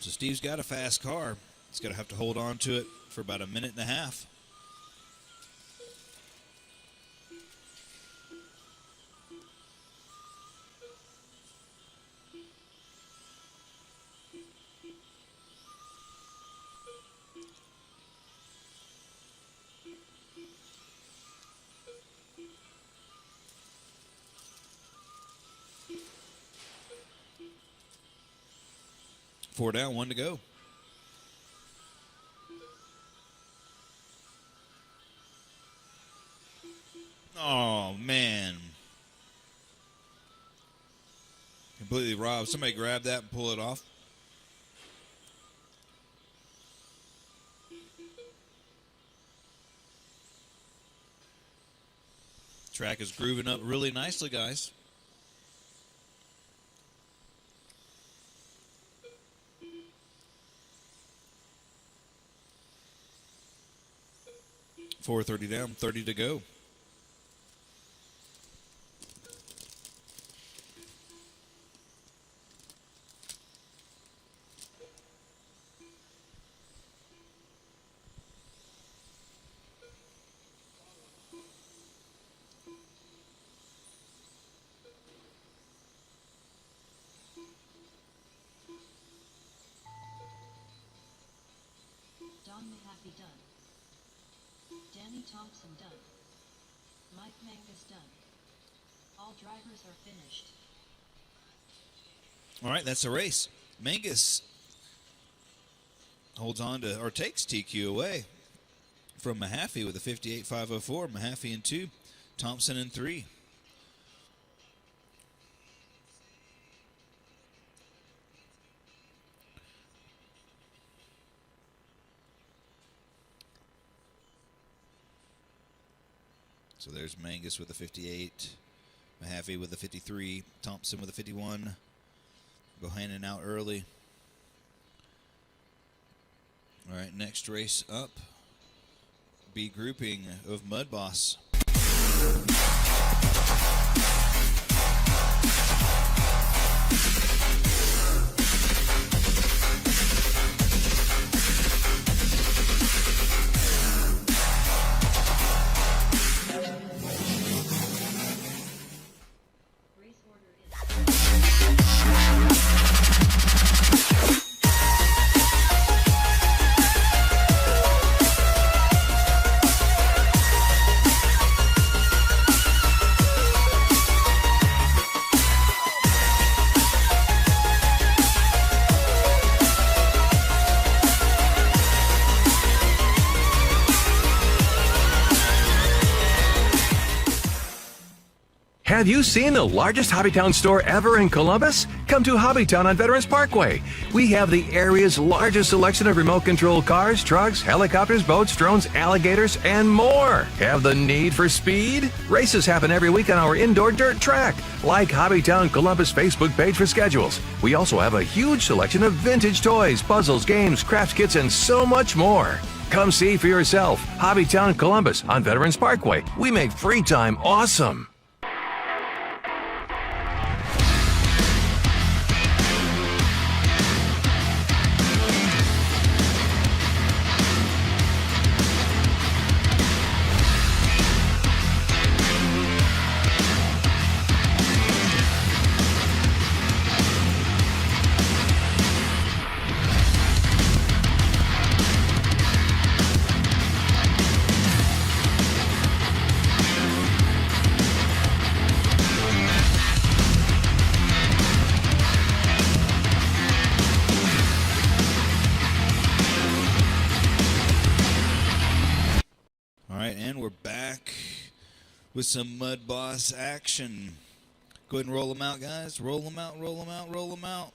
So Steve's got a fast car. He's going to have to hold on to it for about a minute and a half. 4 down, 1 to go. Oh, man. Completely robbed. Somebody grab that and pull it off. Track is grooving up really nicely, guys. .430 down, 30 to go. Don Mahaffey done. Danny Thompson done. Mike Mangus done. All drivers are finished. All right, that's a race. Mangus holds on to, or takes TQ away from Mahaffey with a 58.504. Mahaffey in 2, Thompson in 3. So there's Mangus with a 58, Mahaffey with a 53, Thompson with a 51. Bohannon out early. All right, next race up. B grouping of Mud Boss. Race order is Have you seen the largest HobbyTown store ever in Columbus? Come to HobbyTown on Veterans Parkway. We have the area's largest selection of remote control cars, trucks, helicopters, boats, drones, alligators, and more. Have the need for speed? Races happen every week on our indoor dirt track. Like HobbyTown Columbus Facebook page for schedules. We also have a huge selection of vintage toys, puzzles, games, crafts kits, and so much more. Come see for yourself. HobbyTown Columbus on Veterans Parkway. We make free time awesome. All right, and we're back with some Mud Boss action. Go ahead and roll them out, guys. Roll them out, roll them out, roll them out.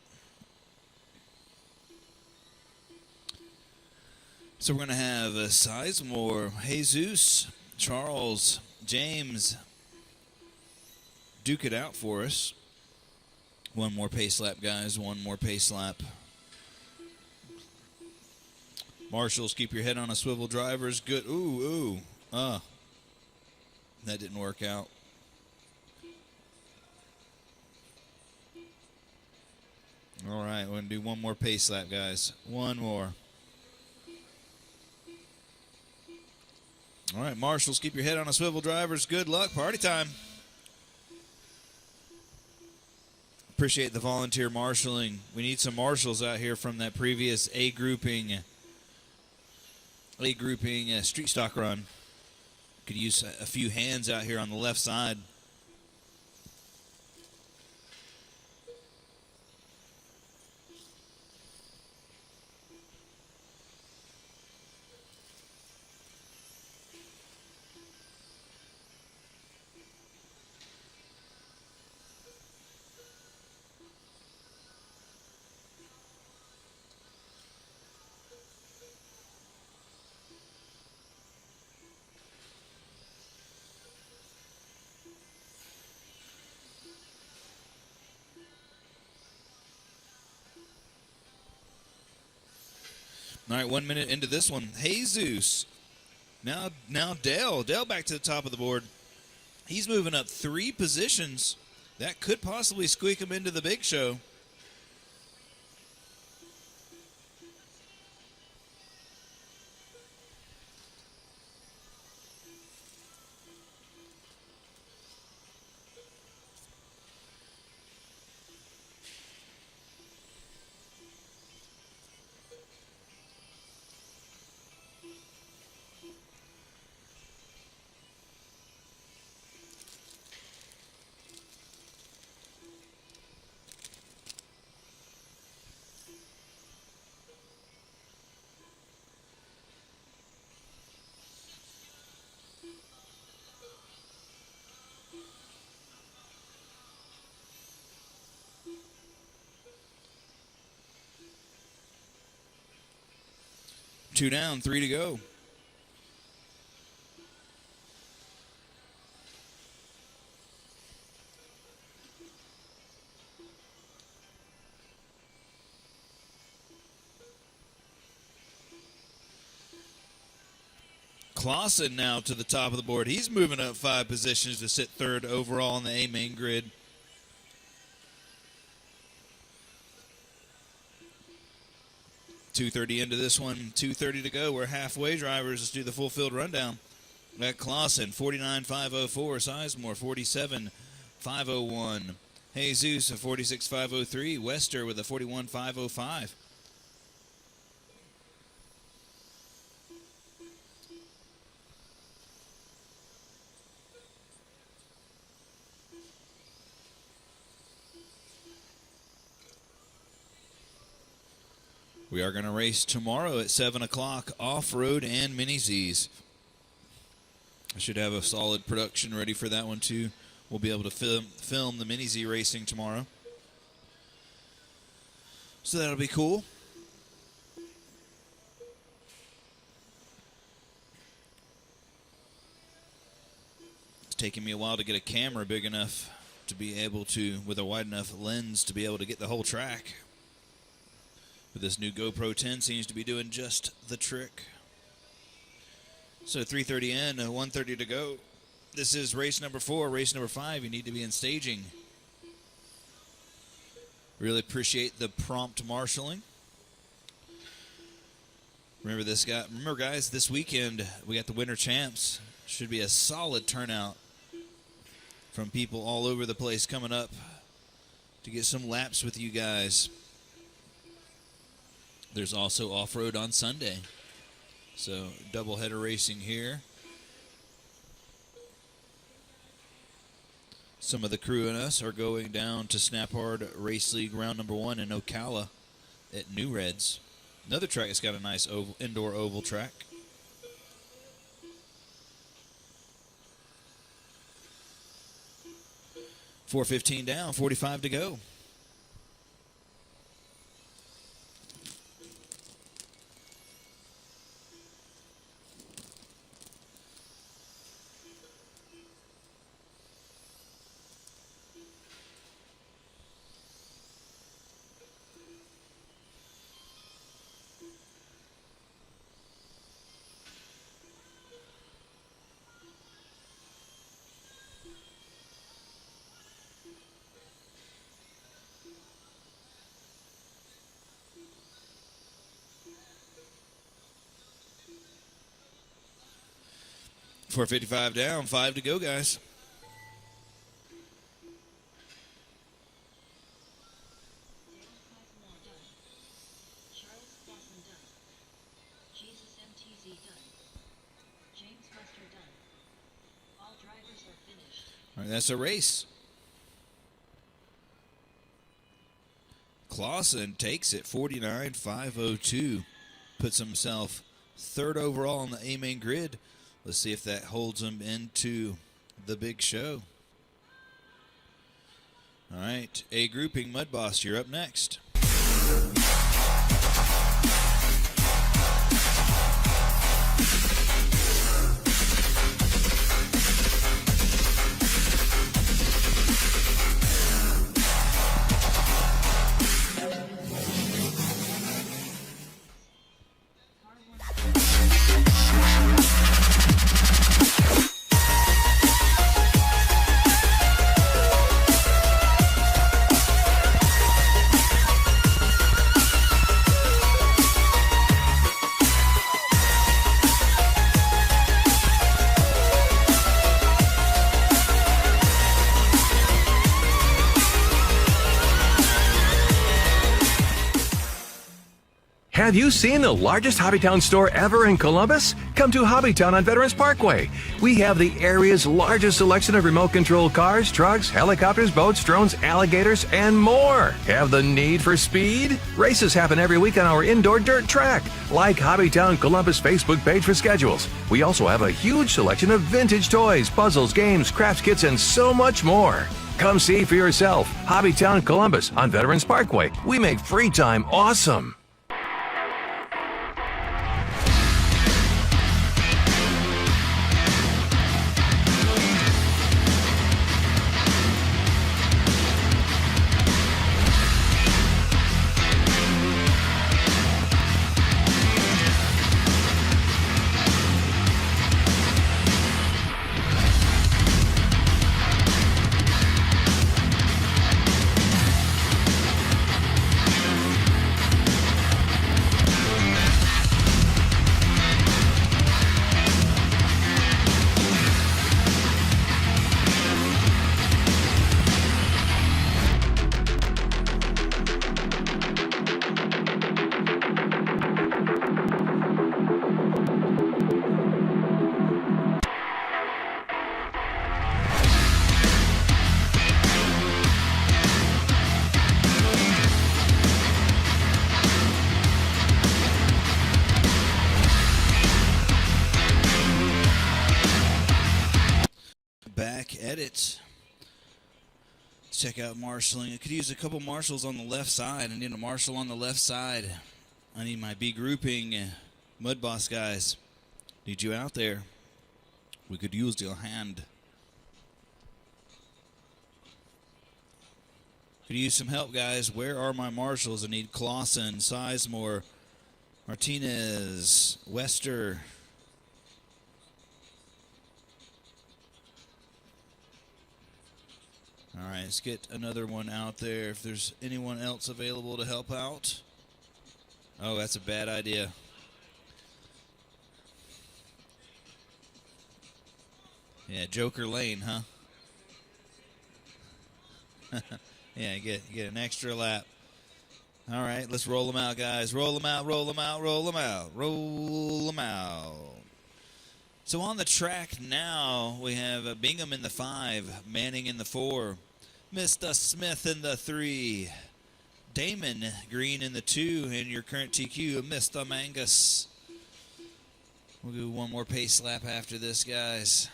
So we're going to have Sizemore, Jesus, Charles, James duke it out for us. One more pace lap, guys. One more pace lap. Marshals, keep your head on a swivel. Drivers, good. Ooh. That didn't work out. All right, we're going to do one more pace lap, guys. One more. All right, Marshals, keep your head on a swivel. Drivers, good luck. Party time. Appreciate the volunteer marshaling. We need some marshals out here from that previous A grouping street stock run. Could use a few hands out here on the left side. All right, 1 minute into this one. Jesus. Now Dale. Dale back to the top of the board. He's moving up 3 positions. That could possibly squeak him into the big show. Two down, 3 to go. Clausen now to the top of the board. He's moving up 5 positions to sit 3rd overall on the A main grid. .230 into this one, 2:30 to go. We're halfway, drivers. Let's do the full field rundown. We got Clausen, 49.504. Sizemore, 47.501. Jesus, a 46.503. Wester with a 41.505. We are going to race tomorrow at 7 o'clock, off-road and mini-Zs. I should have a solid production ready for that one, too. We'll be able to film the mini-Z racing tomorrow. So that'll be cool. It's taking me a while to get a camera big enough to be able to, with a wide enough lens, to be able to get the whole track. But this new GoPro 10 seems to be doing just the trick. So 3:30 in, 1:30 to go. This is race number 4. Race number 5, you need to be in staging. Really appreciate the prompt marshaling. Remember guys, this weekend we got the winter champs. Should be a solid turnout from people all over the place coming up to get some laps with you guys. There's also off-road on Sunday. So doubleheader racing here. Some of the crew and us are going down to Snap Hard Race League round number 1 in Ocala at New Reds. Another track that's got a nice indoor oval track. .415 down, 45 to go. .455 down, 5 to go, guys. All right, that's a race. Clausen takes it, 49.502. Puts himself 3rd overall on the A main grid. Let's see if that holds him into the big show. All right, A grouping, Mud Boss, you're up next. Have you seen the largest HobbyTown store ever in Columbus? Come to HobbyTown on Veterans Parkway. We have the area's largest selection of remote control cars, trucks, helicopters, boats, drones, alligators, and more. Have the need for speed? Races happen every week on our indoor dirt track. Like HobbyTown Columbus Facebook page for schedules. We also have a huge selection of vintage toys, puzzles, games, crafts kits, and so much more. Come see for yourself. HobbyTown Columbus on Veterans Parkway. We make free time awesome. Back at it. Let's check out marshalling. I could use a couple marshals on the left side. I need a marshal on the left side. I need my B grouping Mud Boss guys. Need you out there. We could use your hand. Could use some help, guys. Where are my marshals? I need Clausen, Sizemore, Martinez, Wester. All right, let's get another one out there. If there's anyone else available to help out. Oh, that's a bad idea. Yeah, Joker Lane, huh? Yeah, get an extra lap. All right, let's roll them out, guys. Roll them out, roll them out, roll them out, roll them out. So on the track now, we have Bingham in the 5, Manning in the 4, Mr. Smith in the 3, Damon Green in the 2, and your current TQ, Mr. Mangus. We'll do one more pace lap after this, guys.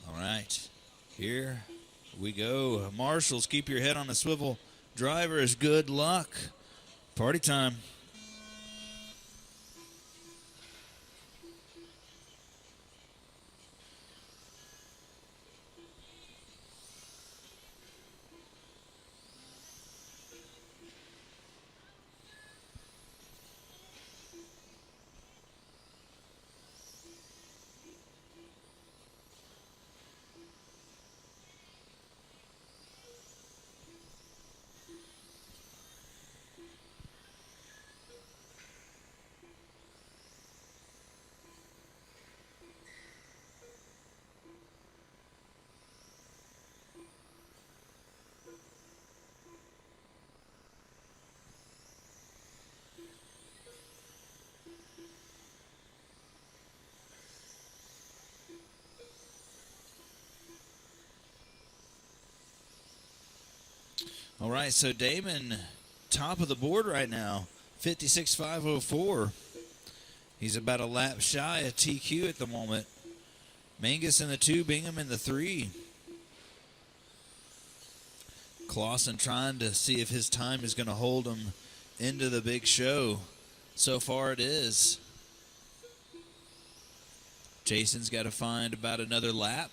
All right, here we go. Marshals, keep your head on a swivel. Drivers, good luck. Party time. All right, so Damon, top of the board right now, 56.504. He's about a lap shy of TQ at the moment. Mangus in the 2, Bingham in the 3. Clausen trying to see if his time is going to hold him into the big show. So far it is. Jason's got to find about another lap.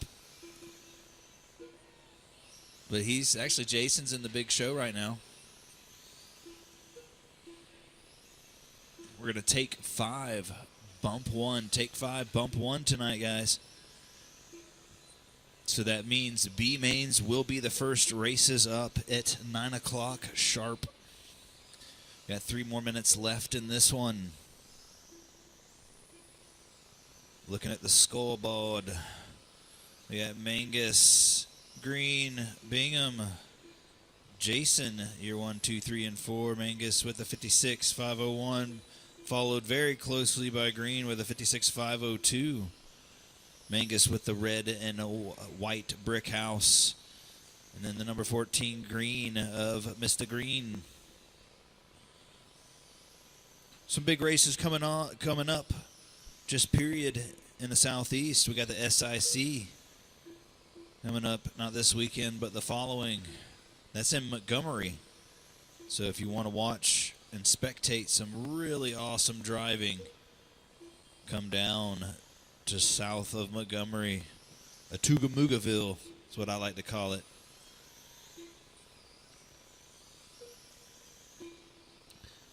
But Jason's in the big show right now. We're going to take 5, bump 1. Take 5, bump 1 tonight, guys. So that means B mains will be the first races up at 9 o'clock sharp. Got 3 more minutes left in this one. Looking at the scoreboard. We got Mangus, Green, Bingham, Jason, your 1, 2, 3, and 4. Mangus with the 56.501, followed very closely by Green with a 56.502. Mangus with the red and white brick house. And then the number 14 Green of Mr. Green. Some big races coming up. Just period in the southeast. We got the SIC coming up, not this weekend, but the following. That's in Montgomery. So if you want to watch and spectate some really awesome driving, come down to south of Montgomery. A Tugamoogaville is what I like to call it.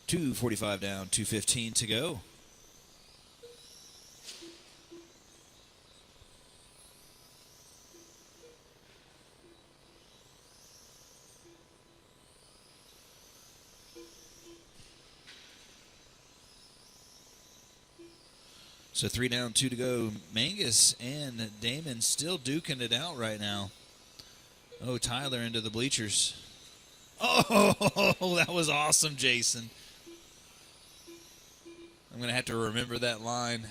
$2.45 down, $2.15 to go. So 3 down, 2 to go. Mangus and Damon still duking it out right now. Oh, Tyler into the bleachers. Oh, that was awesome, Jason. I'm going to have to remember that line.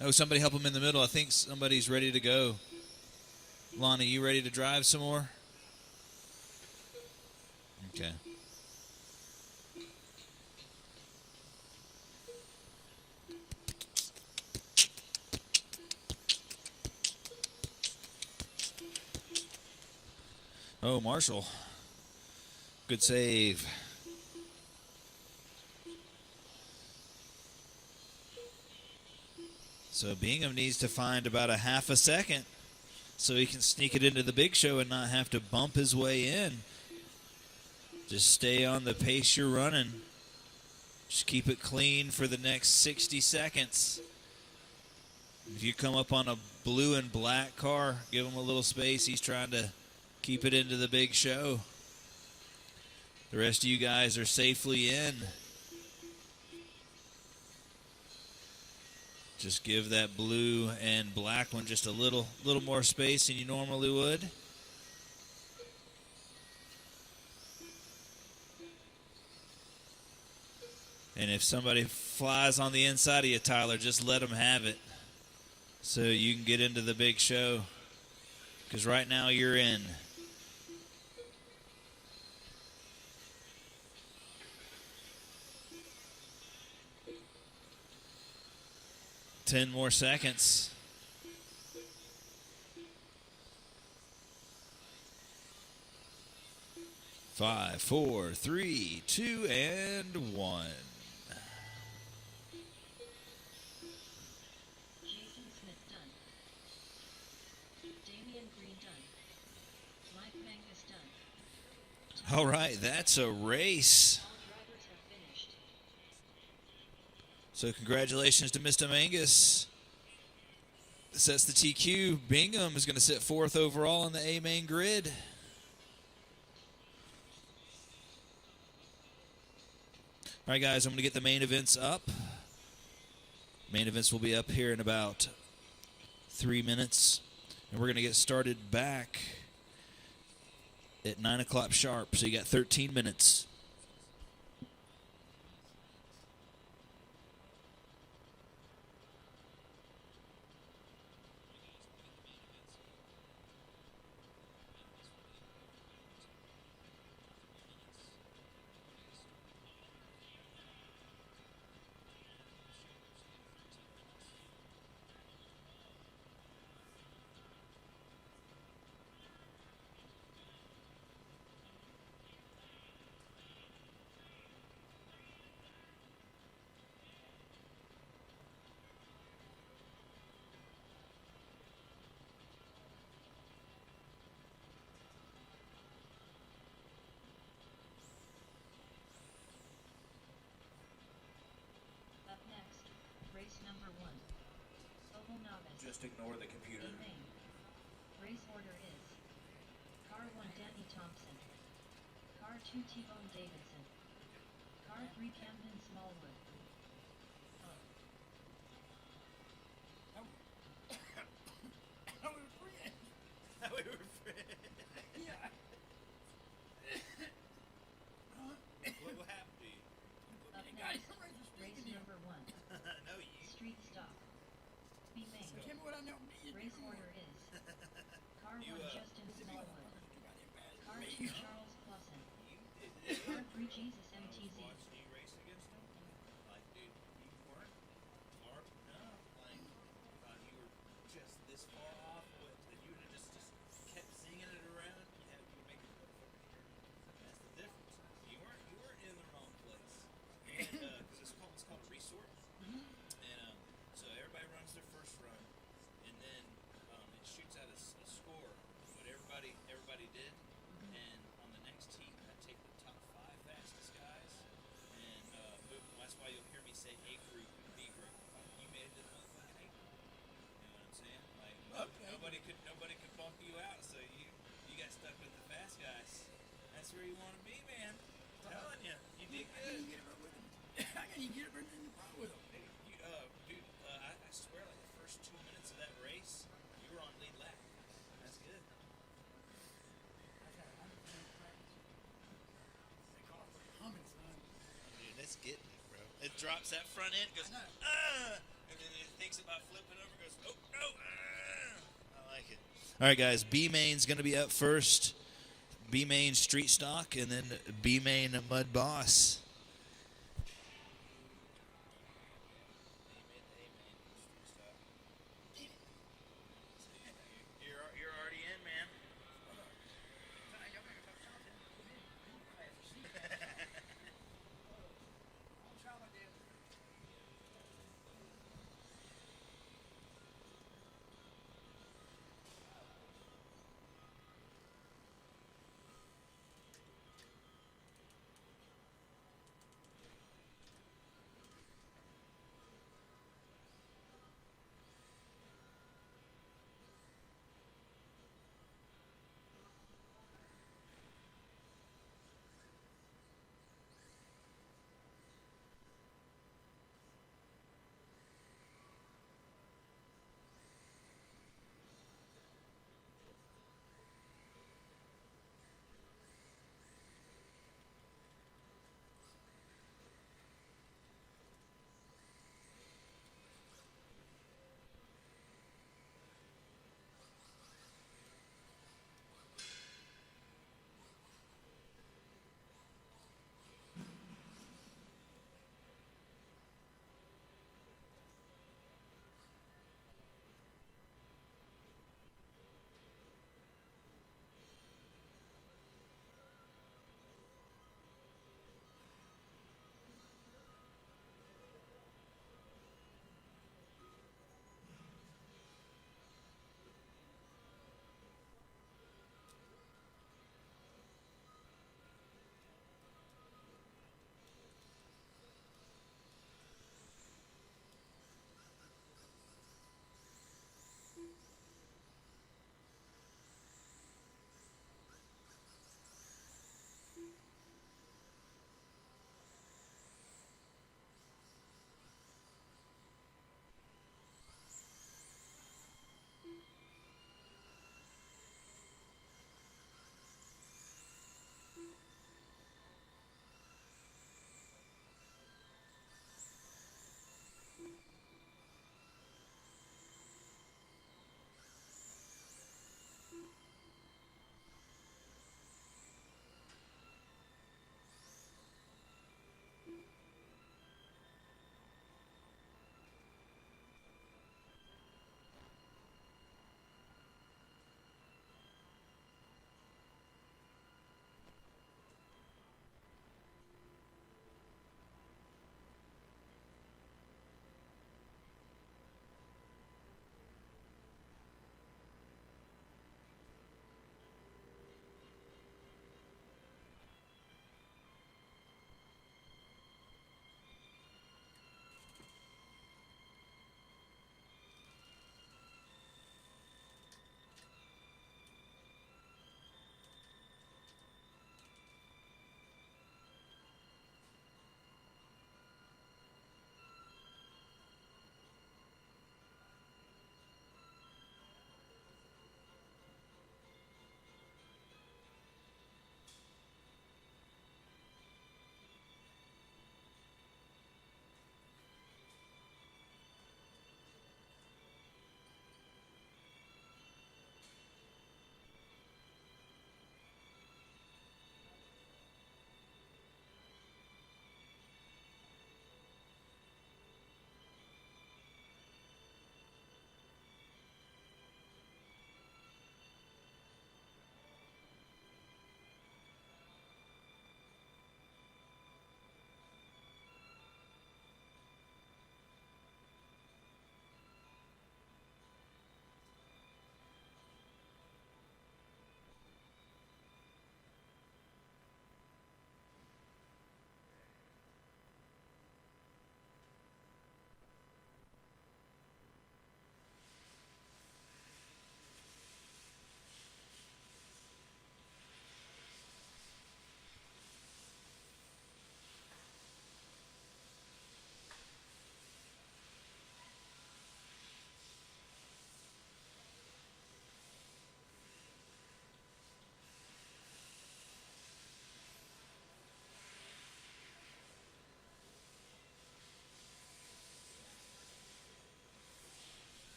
Oh, somebody help him in the middle. I think somebody's ready to go. Lonnie, you ready to drive some more? Okay. Oh, Marshall. Good save. So Bingham needs to find about a half a second so he can sneak it into the big show and not have to bump his way in. Just stay on the pace you're running. Just keep it clean for the next 60 seconds. If you come up on a blue and black car, give him a little space. He's trying to keep it into the big show. The rest of you guys are safely in. Just give that blue and black one just a little more space than you normally would. And if somebody flies on the inside of you, Tyler, just let them have it so you can get into the big show. Because right now you're in. Ten more seconds. 5, 4, 3, 2, and 1. Jason Smith done. Damian Green done. Mike Mangus done. All right, that's a race. All drivers have finished. So congratulations to Mr. Mangus. Sets the TQ. Bingham is going to sit 4th overall in the A main grid. All right, guys, I'm going to get the main events up. Main events will be up here in about 3 minutes. And we're going to get started back at 9 o'clock sharp. So you got 13 minutes. Up next, race number 1. Oval Novice. Just ignore the computer. A main. Race order is Car 1 Danny Thompson. Car 2 T-Bone Davidson. Car 3 Camden Smallwood. Race order is Car 1 You, Justin Smallwood, Car 2 Charles Clausen, Car 3 Jesus MTZ. Watching you race against him, like, dude, you weren't far enough. Like, you were just this far off. If you would have just kept singing it around, you would make it motherfucker here. That's the difference. You weren't in the wrong place. Because it's called a resort. And so everybody runs their first run, and then it shoots out a score of what everybody did. And on the next heat, I take the top 5 fastest guys, and that's why you'll hear me say A group and B group. You made it to the motherfucking A group. You know what I'm saying? Like nobody could bump you out, so you got stuck with the fast guys. That's where you want to be, man. I'm telling you, you did good. How can you get up in the front with them? Dude, I swear, like the first 2 minutes of that race, you were on lead lap. That's good. They call it humming, son. Dude, that's getting it, bro. It drops that front end, goes, I know. and then it thinks about flipping over, goes, oh, no, I like it. All right, guys, B main's going to be up first. B main street stock, and then B main mud boss. You're already in, man.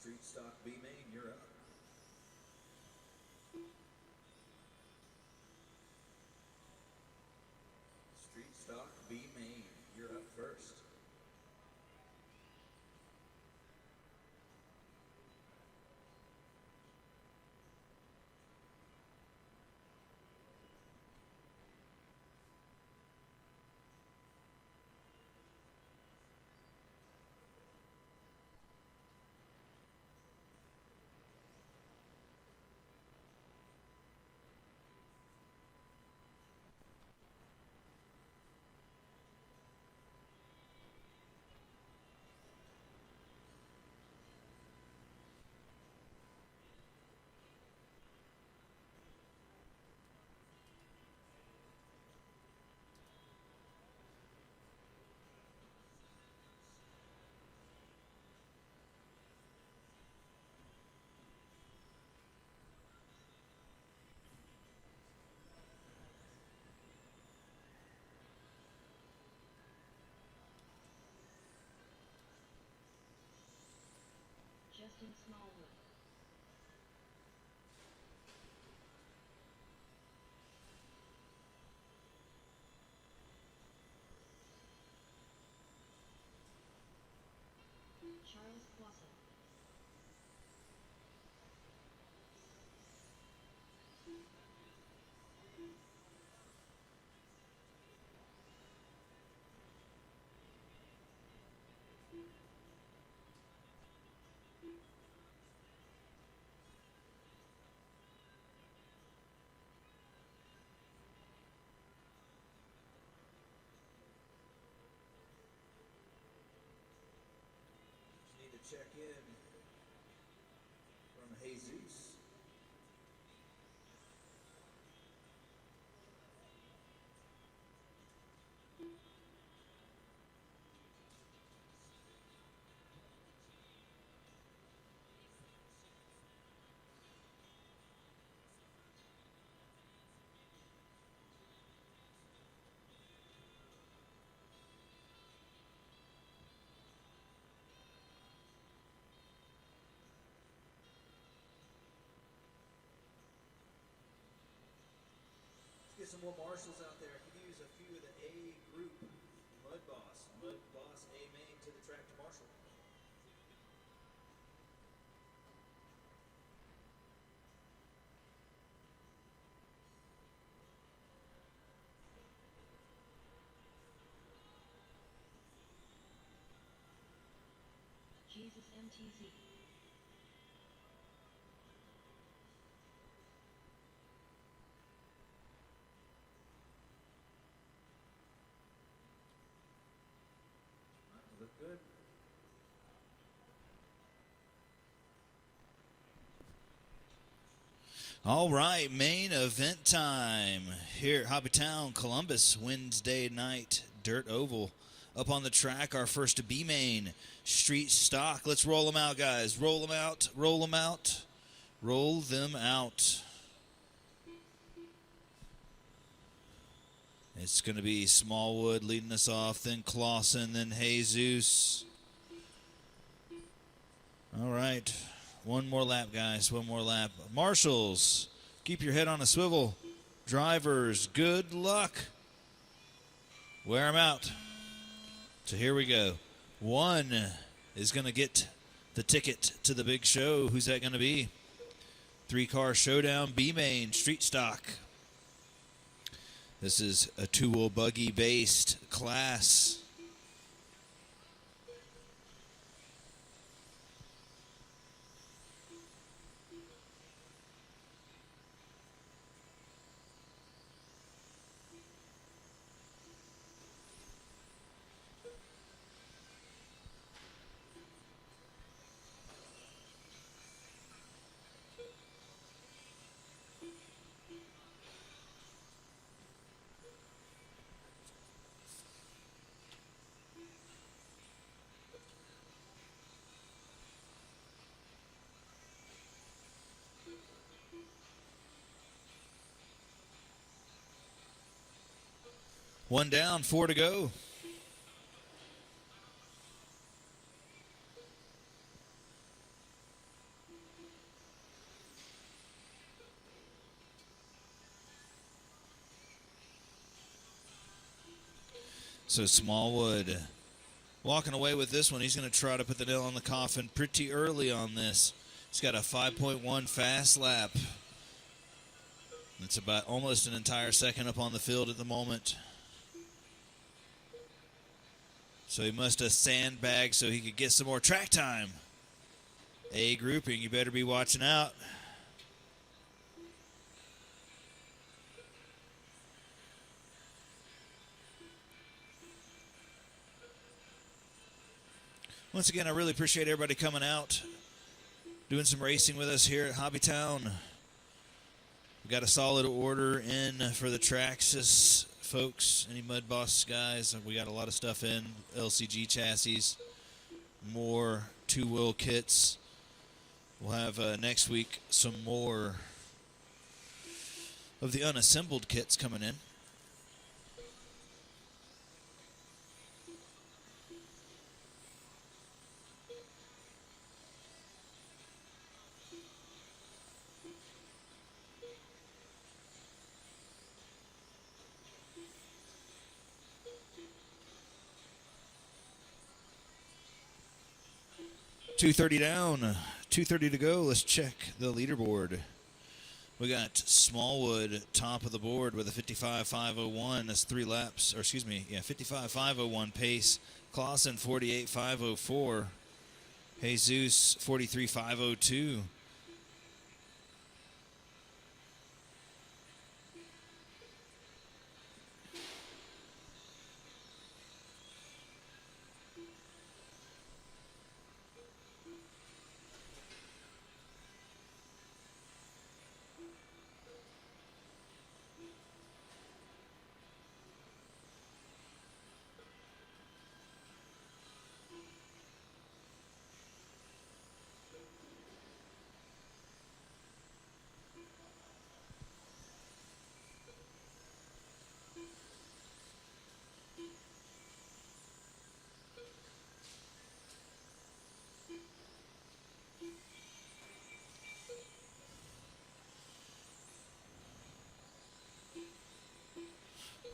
Street Stock B Main, you're up. Street Stock B Main, you're up first. Justin Smallwood. Charles Clausen. Just need to check in from Jesus. Let's get some more marshals out there. I could use a few of the A group Mud Boss A Main to the tractor marshal. Jesus MTZ. Look good. All right, main event time here at HobbyTown, Columbus, Wednesday night, Dirt Oval. Up on the track, our first B main, Street Stock. Let's roll them out, guys. Roll them out, roll them out, roll them out. It's going to be Smallwood leading us off, then Clausen, then Jesus. All right. One more lap, guys. One more lap. Marshals, keep your head on a swivel. Drivers, good luck. Wear them out. So here we go. One is going to get the ticket to the big show. Who's that going to be? 3-car showdown, B-Main, Street Stock. This is a two-wheel buggy-based class. One down, 4 to go. So Smallwood walking away with this one. He's going to try to put the nail on the coffin pretty early on this. He's got a 5.1 fast lap. It's about almost an entire second up on the field at the moment. So he must have sandbagged so he could get some more track time. A grouping, you better be watching out. Once again, I really appreciate everybody coming out, doing some racing with us here at HobbyTown. We got a solid order in for the Traxxas folks, any Mud Boss guys. We got a lot of stuff in, LCG chassis, more two-wheel kits. We'll have next week some more of the unassembled kits coming in. .230 down, 2:30 to go. Let's check the leaderboard. We got Smallwood top of the board with a 55.501. That's 3 laps, or excuse me, 55.501 pace. Clausen 48.504. Jesus 43.502.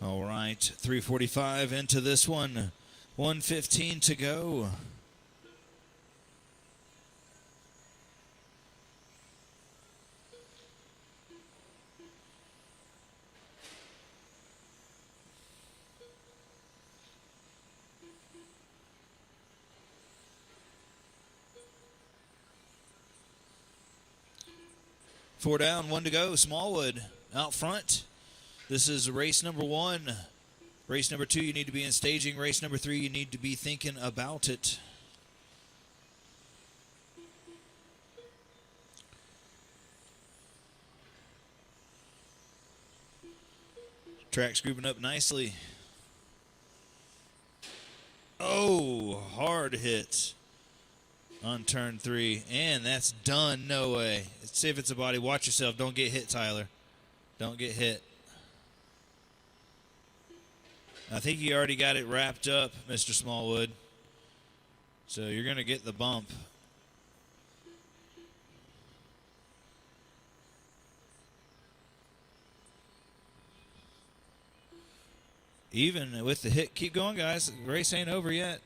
All right, 3:45 into this one. 1:15 to go. Four down, 1 to go. Smallwood out front. This is race number 1. Race number 2, you need to be in staging. Race number 3, you need to be thinking about it. Track's grouping up nicely. Oh, hard hit on turn 3. And that's done. No way. Let's see if it's a body. Watch yourself. Don't get hit, Tyler. Don't get hit. I think you already got it wrapped up, Mr. Smallwood. So you're going to get the bump. Even with the hit, keep going, guys. The race ain't over yet.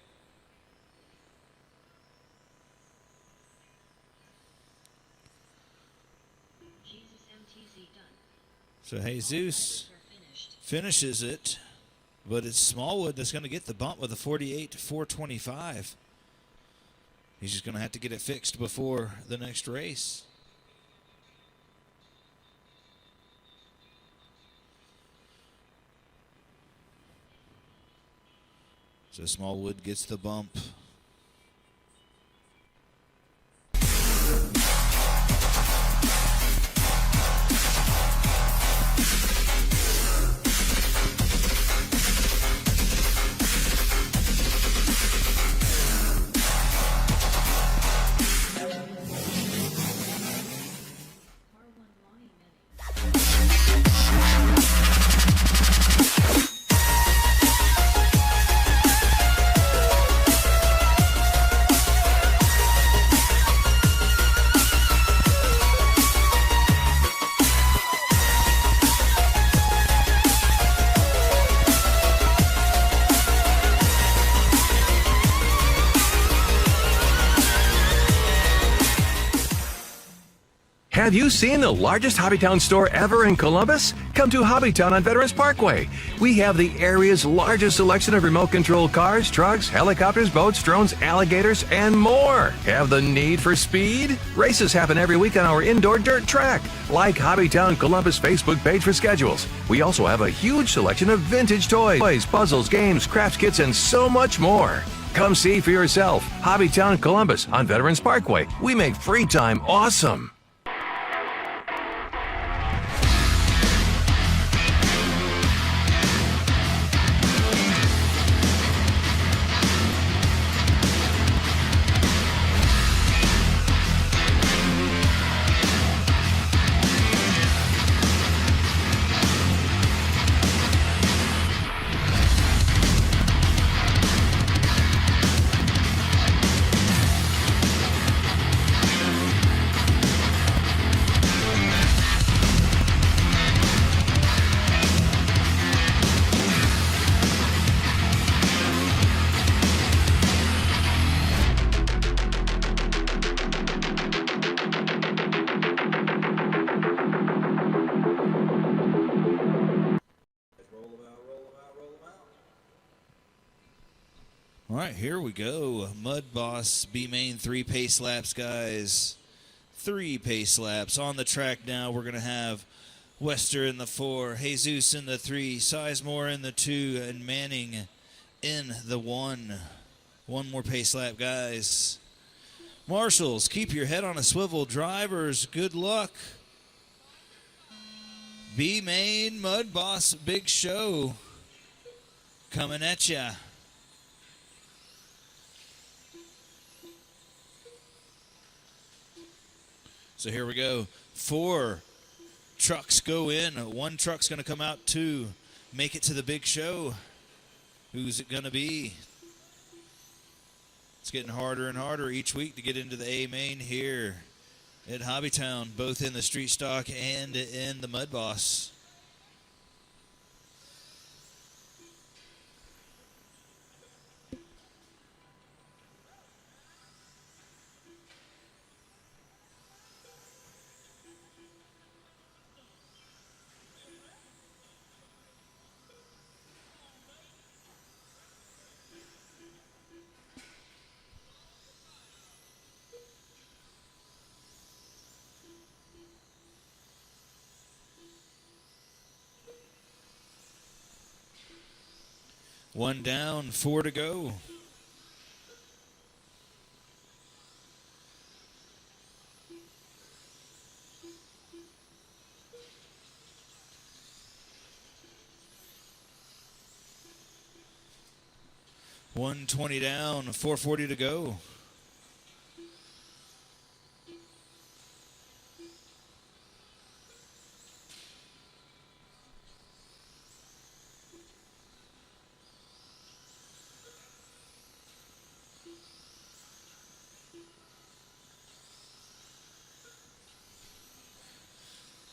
So Jesus finishes it. But it's Smallwood that's going to get the bump with a 48.425. He's just going to have to get it fixed before the next race. So Smallwood gets the bump. Have you seen the largest HobbyTown store ever in Columbus? Come to HobbyTown on Veterans Parkway. We have the area's largest selection of remote control cars, trucks, helicopters, boats, drones, alligators, and more. Have the need for speed? Races happen every week on our indoor dirt track. Like HobbyTown Columbus Facebook page for schedules. We also have a huge selection of vintage toys, puzzles, games, crafts kits, and so much more. Come see for yourself. HobbyTown Columbus on Veterans Parkway. We make free time awesome. Roll them out, roll them out, roll them out. All right, here we go. Mud Boss B main 3 pace laps, guys. 3 pace laps on the track now. We're going to have Wester in the 4, Jesus in the 3, Sizemore in the 2, and Manning in the 1. One more pace lap, guys. Marshals, keep your head on a swivel. Drivers, good luck. B main Mud Boss big show coming at ya. So here we go. 4 trucks go in. 1 truck's going to come out to make it to the big show. Who's it going to be? It's getting harder and harder each week to get into the A main here at HobbyTown, both in the street stock and in the Mud Boss. One down, 4 to go. $120 down, 440 to go.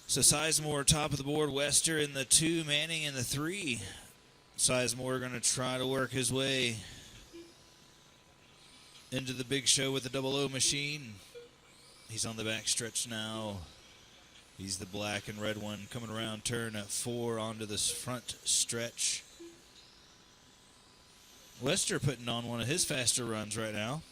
So Sizemore top of the board, Wester in the 2, Manning in the 3. Sizemore going to try to work his way into the big show with the 00 machine. He's on the back stretch now. He's the black and red one coming around turn at 4 onto this front stretch. Wester putting on one of his faster runs right now.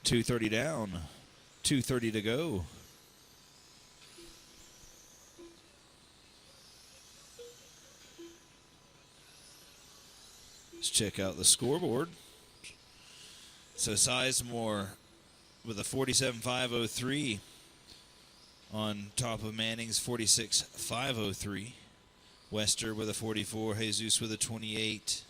$230 down, $230 to go. Let's check out the scoreboard. So Sizemore with a 47.503 on top of Manning's 46.503. Wester with a 44, Jesus with a 28.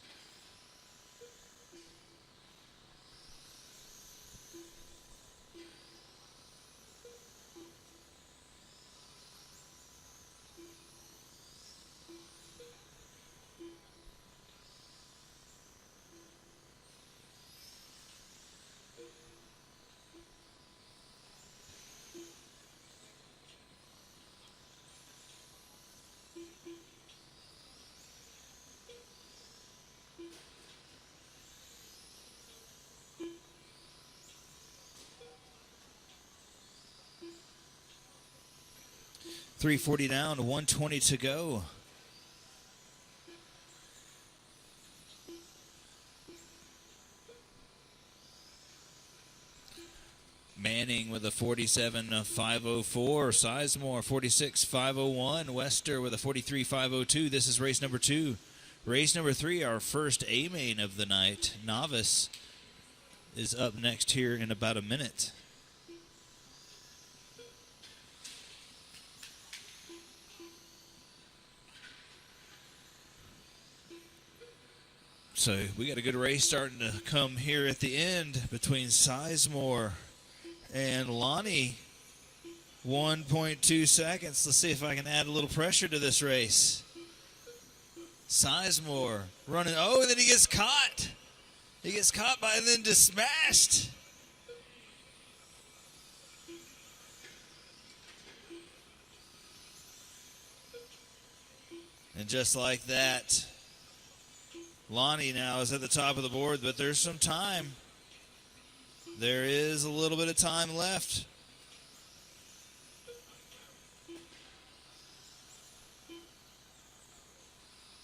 3:40 down, 1:20 to go. Manning with a 47.504. Sizemore 46.501. Wester with a 43.502. This is race number 2. Race number 3, our first A main of the night. Novice is up next here in about a minute. So we got a good race starting to come here at the end between Sizemore and Lonnie. 1.2 seconds. Let's see if I can add a little pressure to this race. Sizemore running. Oh, and then he gets caught. He gets caught by and then just smashed. And just like that, Lonnie now is at the top of the board, but there's some time. There is a little bit of time left.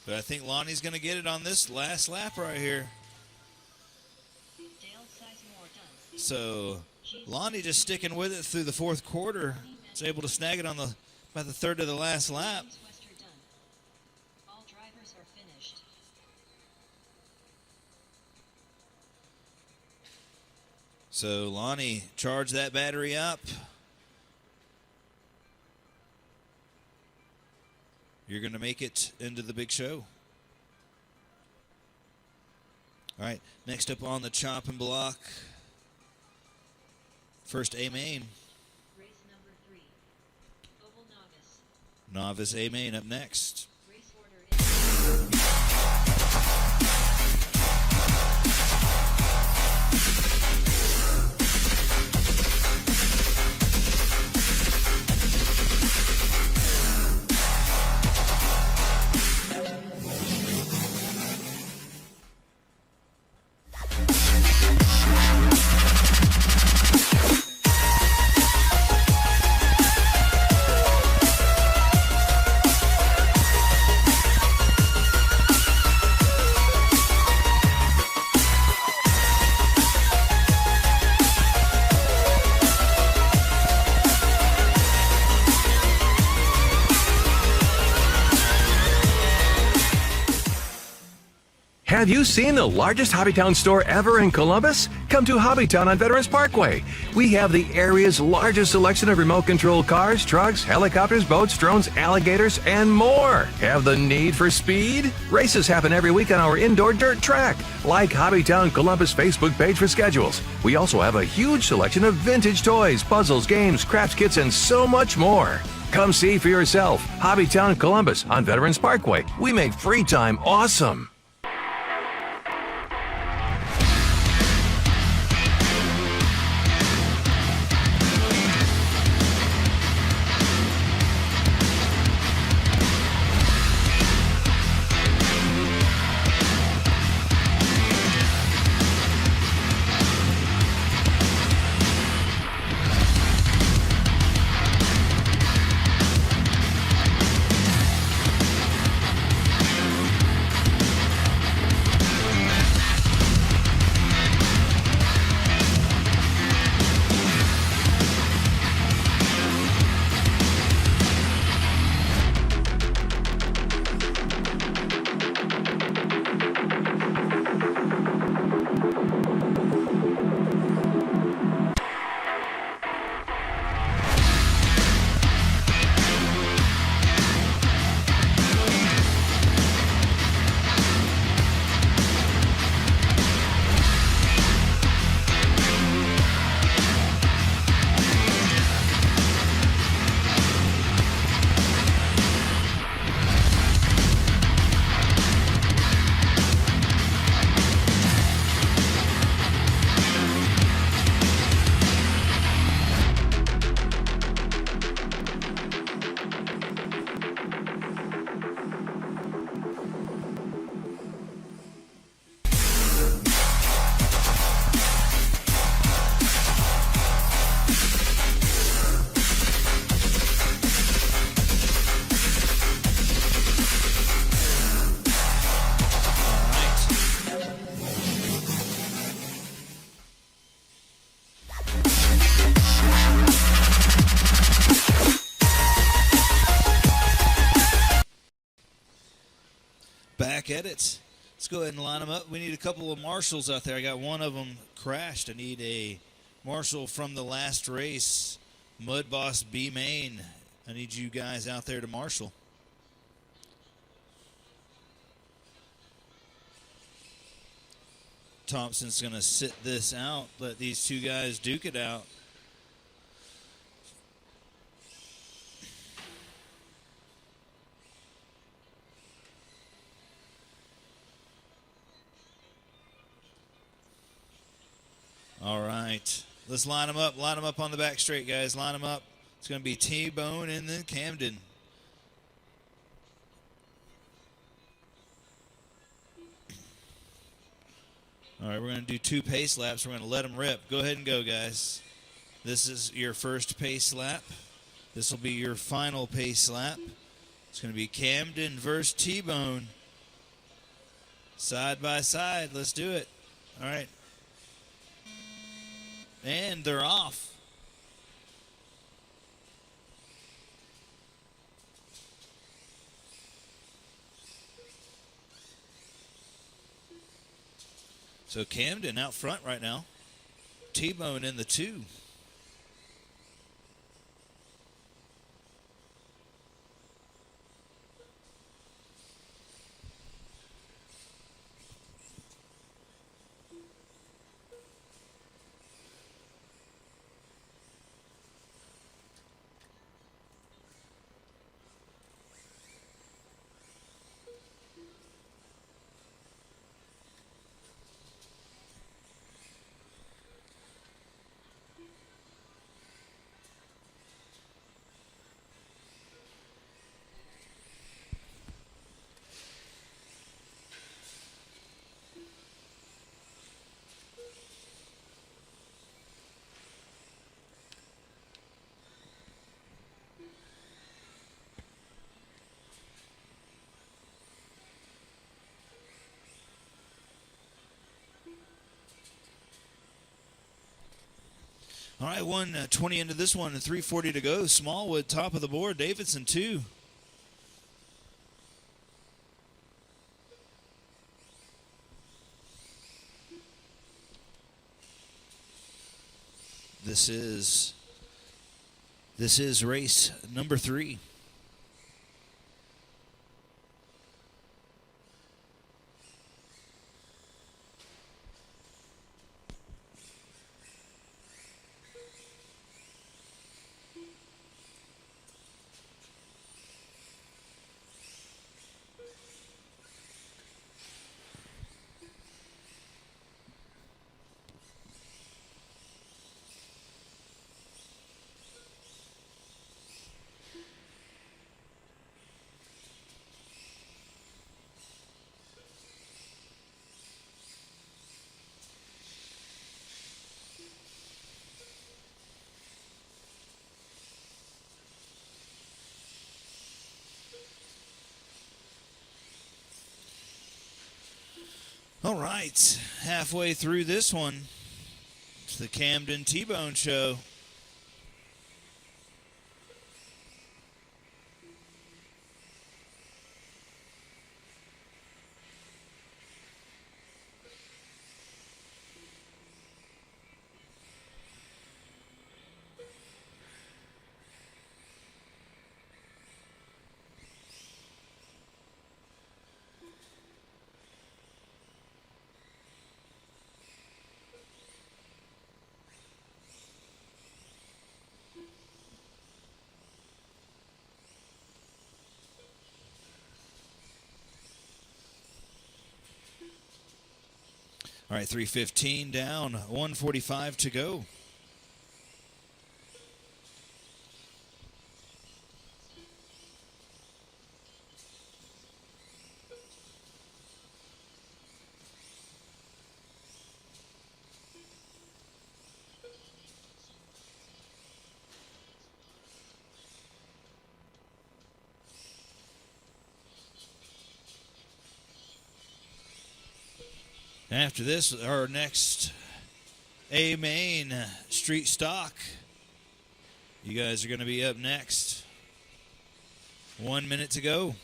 But I think Lonnie's going to get it on this last lap right here. So Lonnie just sticking with it through the fourth quarter. Is able to snag it on about the third of the last lap. All drivers are finished. So Lonnie charged that battery up. You're going to make it into the big show. All right, next up on the chopping block, first A main. Race number 3. Oval Novice. Novice A main up next. Race order is... Have you seen the largest HobbyTown store ever in Columbus? Come to HobbyTown on Veterans Parkway. We have the area's largest selection of remote control cars, trucks, helicopters, boats, drones, alligators, and more. Have the need for speed? Races happen every week on our indoor dirt track. Like HobbyTown Columbus Facebook page for schedules. We also have a huge selection of vintage toys, puzzles, games, crafts kits, and so much more. Come see for yourself. HobbyTown Columbus on Veterans Parkway. We make free time awesome. back at it. Let's go ahead and line them up. We need a couple of marshals out there. I got one of them crashed. I need a marshal from the last race, Mud Boss B Main. I need you guys out there to marshal. Thompson's going to sit this out, let these two guys duke it out. All right, let's line them up. Line them up on the back straight, guys. Line them up. It's going to be T-Bone and then Camden. All right, we're going to do 2 pace laps. We're going to let them rip. Go ahead and go, guys. This is your first pace lap. This will be your final pace lap. It's going to be Camden versus T-Bone. Side by side. Let's do it. All right. And they're off. So Camden out front right now. T-Bone in the 2. All right, 1:20 into this one and 3:40 to go. Smallwood top of the board. Davidson 2. This is race number 3. All right, halfway through this one, it's the Camden T-Bone Show. All right, 3:15 down, 1:45 to go. After this, our next A Main Street Stock. You guys are going to be up next. 1 minute to go.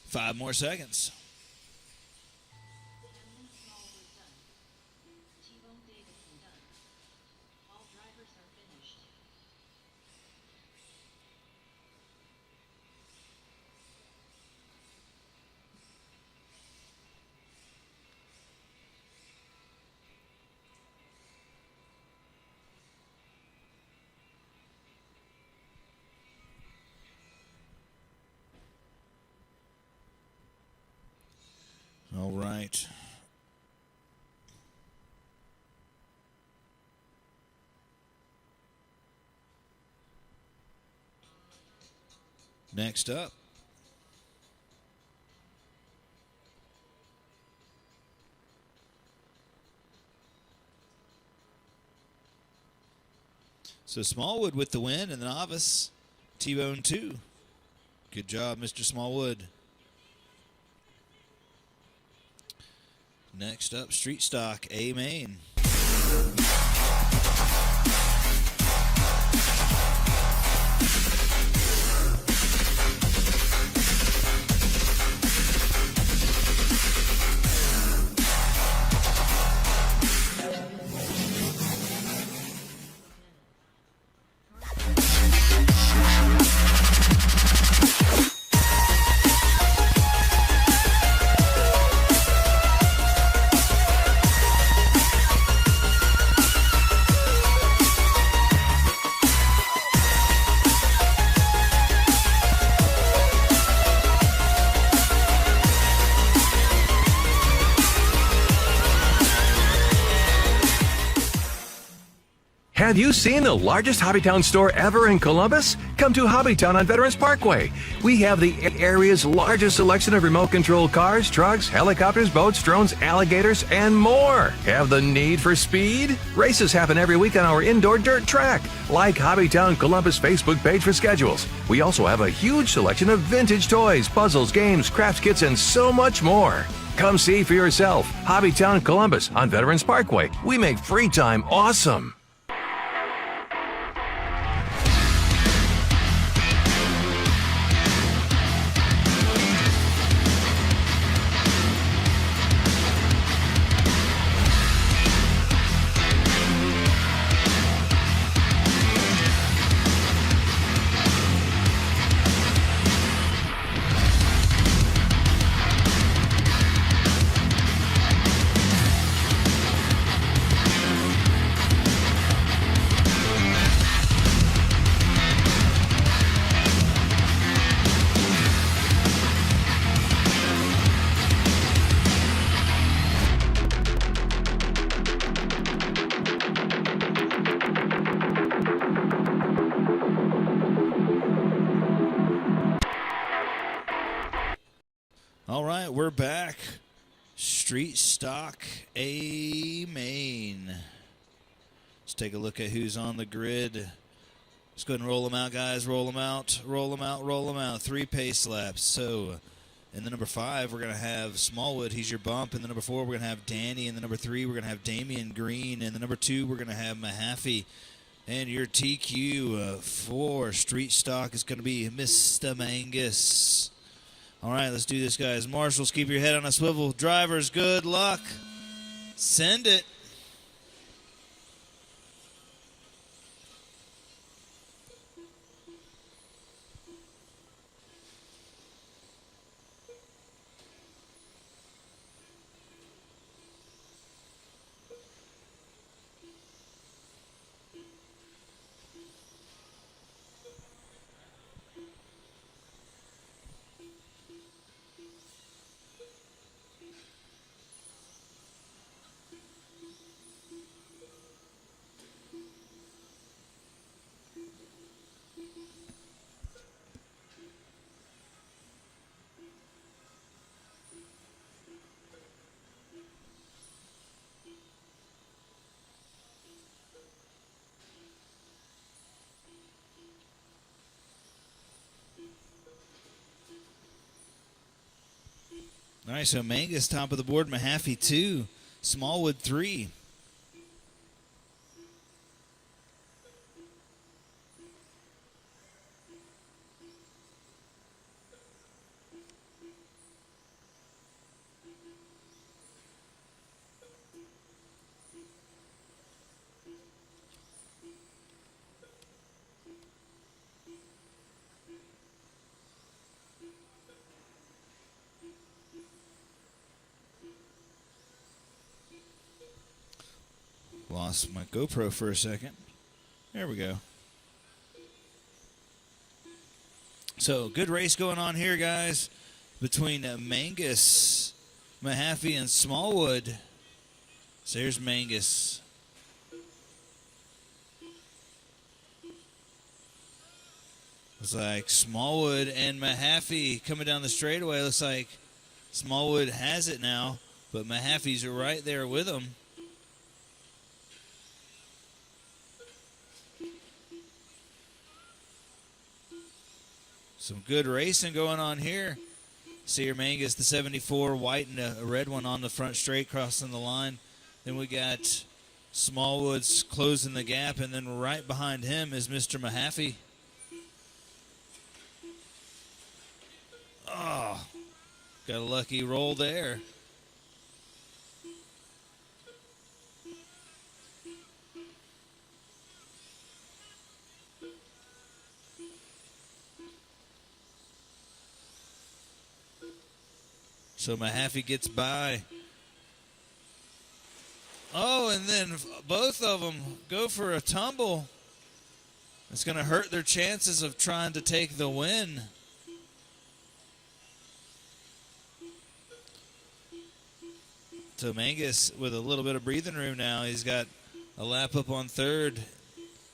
5 more seconds. Camden Smallwood done. T-Bone Davidson done. All drivers are finished. All right. Next up, so Smallwood with the win in the novice. T-Bone 2. Good job, Mr. Smallwood. Next up, Street Stock A main. Have you seen the largest HobbyTown store ever in Columbus? Come to HobbyTown on Veterans Parkway. We have the area's largest selection of remote control cars, trucks, helicopters, boats, drones, alligators, and more. Have the need for speed? Races happen every week on our indoor dirt track. Like HobbyTown Columbus Facebook page for schedules. We also have a huge selection of vintage toys, puzzles, games, crafts kits, and so much more. Come see for yourself. HobbyTown Columbus on Veterans Parkway. We make free time awesome. All right, we're back. Street Stock A main. Let's take a look at who's on the grid. Let's go ahead and roll them out, guys. Roll them out, roll them out, roll them out. 3 pace laps. So in the number 5, we're going to have Smallwood. He's your bump. In the number 4, we're going to have Danny. In the number 3, we're going to have Damian Green. In the number 2, we're going to have Mahaffey. And your TQ for Street Stock is going to be Mr. Mangus. All right, let's do this, guys. Marshals, keep your head on a swivel. Drivers, good luck. Send it. All right, so Mangus top of the board, Mahaffey 2, Smallwood 3. Lost my GoPro for a second. There we go. So, good race going on here, guys, between Mangus, Mahaffey, and Smallwood. So here's Mangus. Looks like Smallwood and Mahaffey coming down the straightaway. Looks like Smallwood has it now, but Mahaffey's right there with him. Some good racing going on here. See your Mangus, the 74, white and a red one on the front straight crossing the line. Then we got Smallwood's closing the gap, and then right behind him is Mr. Mahaffey. Oh, got a lucky roll there. So Mahaffey gets by. Oh, and then both of them go for a tumble. It's going to hurt their chances of trying to take the win. So Mangus with a little bit of breathing room now. He's got a lap up on third,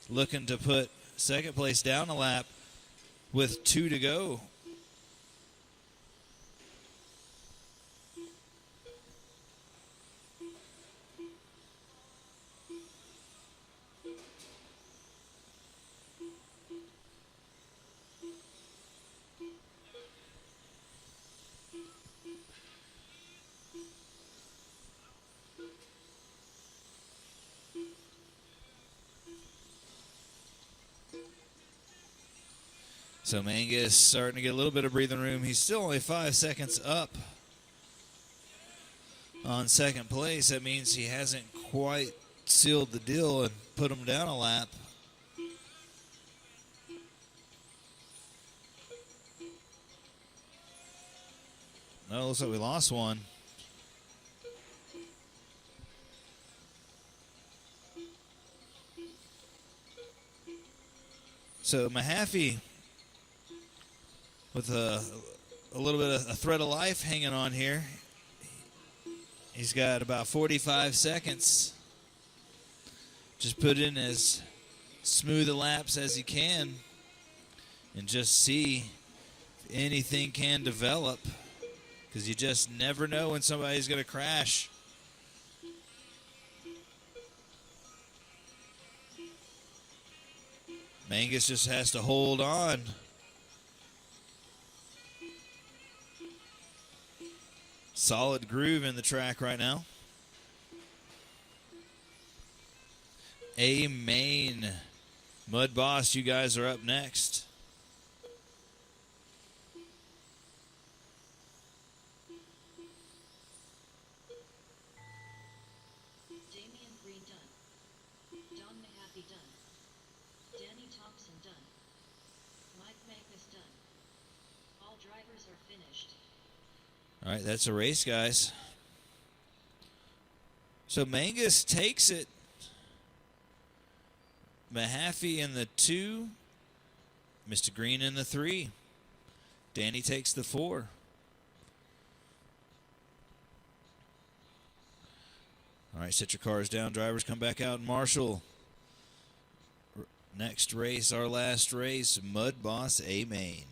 looking to put second place down a lap with 2 to go. So Mangus starting to get a little bit of breathing room. He's still only 5 seconds up on second place. That means he hasn't quite sealed the deal and put him down a lap. No, looks like we lost one. So Mahaffey with a little bit of a thread of life hanging on here. He's got about 45 seconds. Just put in as smooth a laps as he can and just see if anything can develop, because you just never know when somebody's going to crash. Mangus just has to hold on. Solid groove in the track right now. Main. Mud Boss, you guys are up next. Damian Green done. Don Mahaffey done. Danny Thompson done. Mike Magnus done. All drivers are finished. All right, that's a race, guys. So Mangus takes it. Mahaffey in the 2. Mr. Green in the 3. Danny takes the 4. All right, set your cars down. Drivers, come back out and marshal. Next race, our last race, Mud Boss A-Main.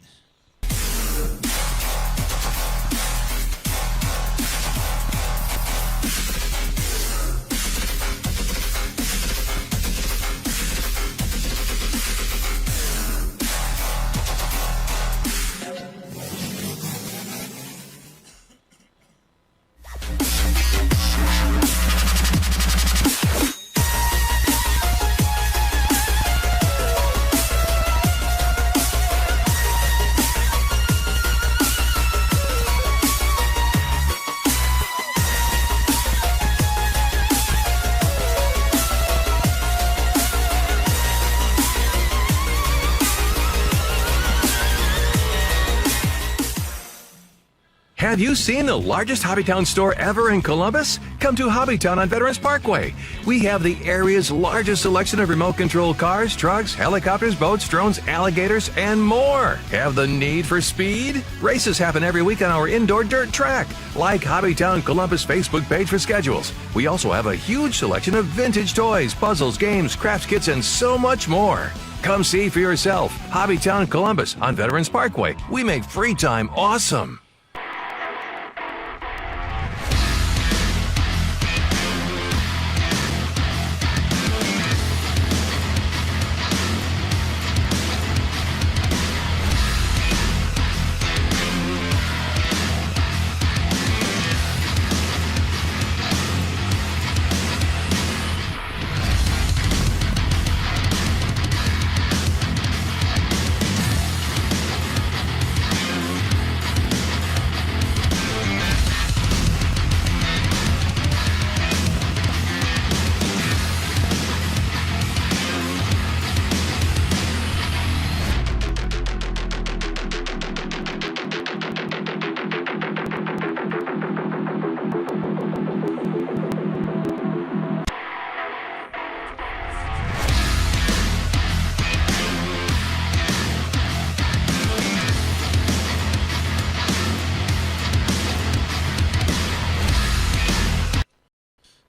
Have you seen the largest HobbyTown store ever in Columbus? Come to HobbyTown on Veterans Parkway. We have the area's largest selection of remote control cars, trucks, helicopters, boats, drones, alligators, and more. Have the need for speed? Races happen every week on our indoor dirt track. Like HobbyTown Columbus Facebook page for schedules. We also have a huge selection of vintage toys, puzzles, games, crafts kits, and so much more. Come see for yourself. HobbyTown Columbus on Veterans Parkway. We make free time awesome.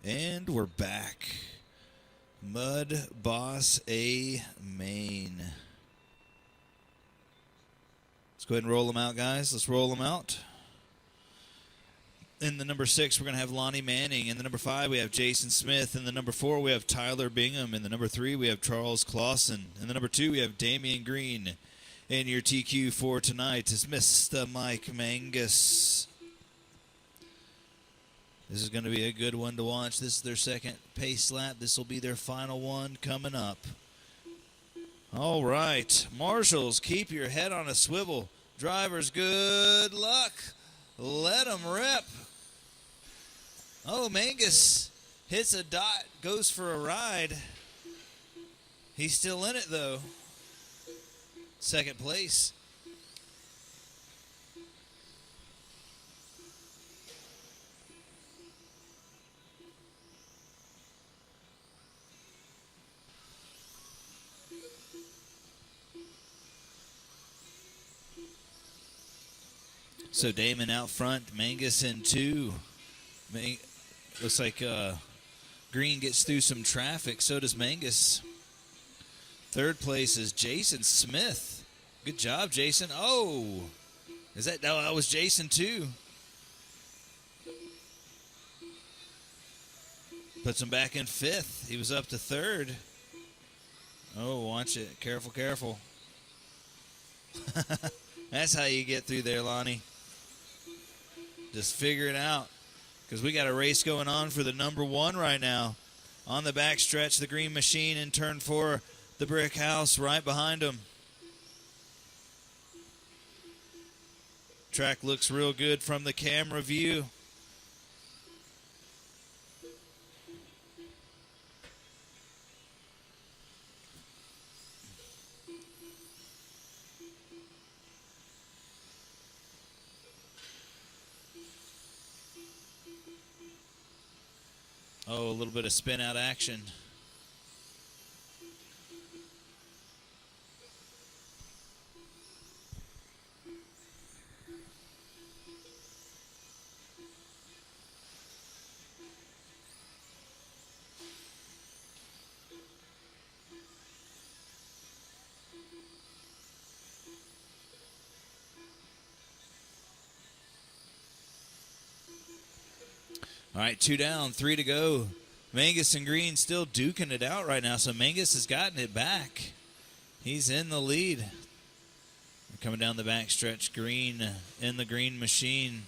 And we're back. Mud Boss A main. Let's go ahead and roll them out, guys. Let's roll them out. In the number 6, we're going to have Lonnie Manning. In the number 5, we have Jason Smith. In the number 4, we have Tyler Bingham. In the number 3, we have Charles Clausen. In the number 2, we have Damian Green. And your TQ for tonight is Mr. Mike Mangus. This is going to be a good one to watch. This is their second pace lap. This will be their final one coming up. All right. Marshals, keep your head on a swivel. Drivers, good luck. Let them rip. Oh, Mangus hits a dot, goes for a ride. He's still in it, though. Second place. So Damon out front, Mangus in 2. Looks like Green gets through some traffic. So does Mangus. Third place is Jason Smith. Good job, Jason. Oh, no, that was Jason too. Puts him back in 5th. He was up to 3rd. Oh, watch it. Careful, careful. That's how you get through there, Lonnie. Just figure it out, because we got a race going on for the number 1 right now. On the back stretch, the Green Machine in turn 4, the Brick House right behind him. Track looks real good from the camera view. Oh, a little bit of spin out action. All right, 2 down, 3 to go. Mangus and Green still duking it out right now, so Mangus has gotten it back. He's in the lead. They're coming down the back stretch. Green in the Green Machine.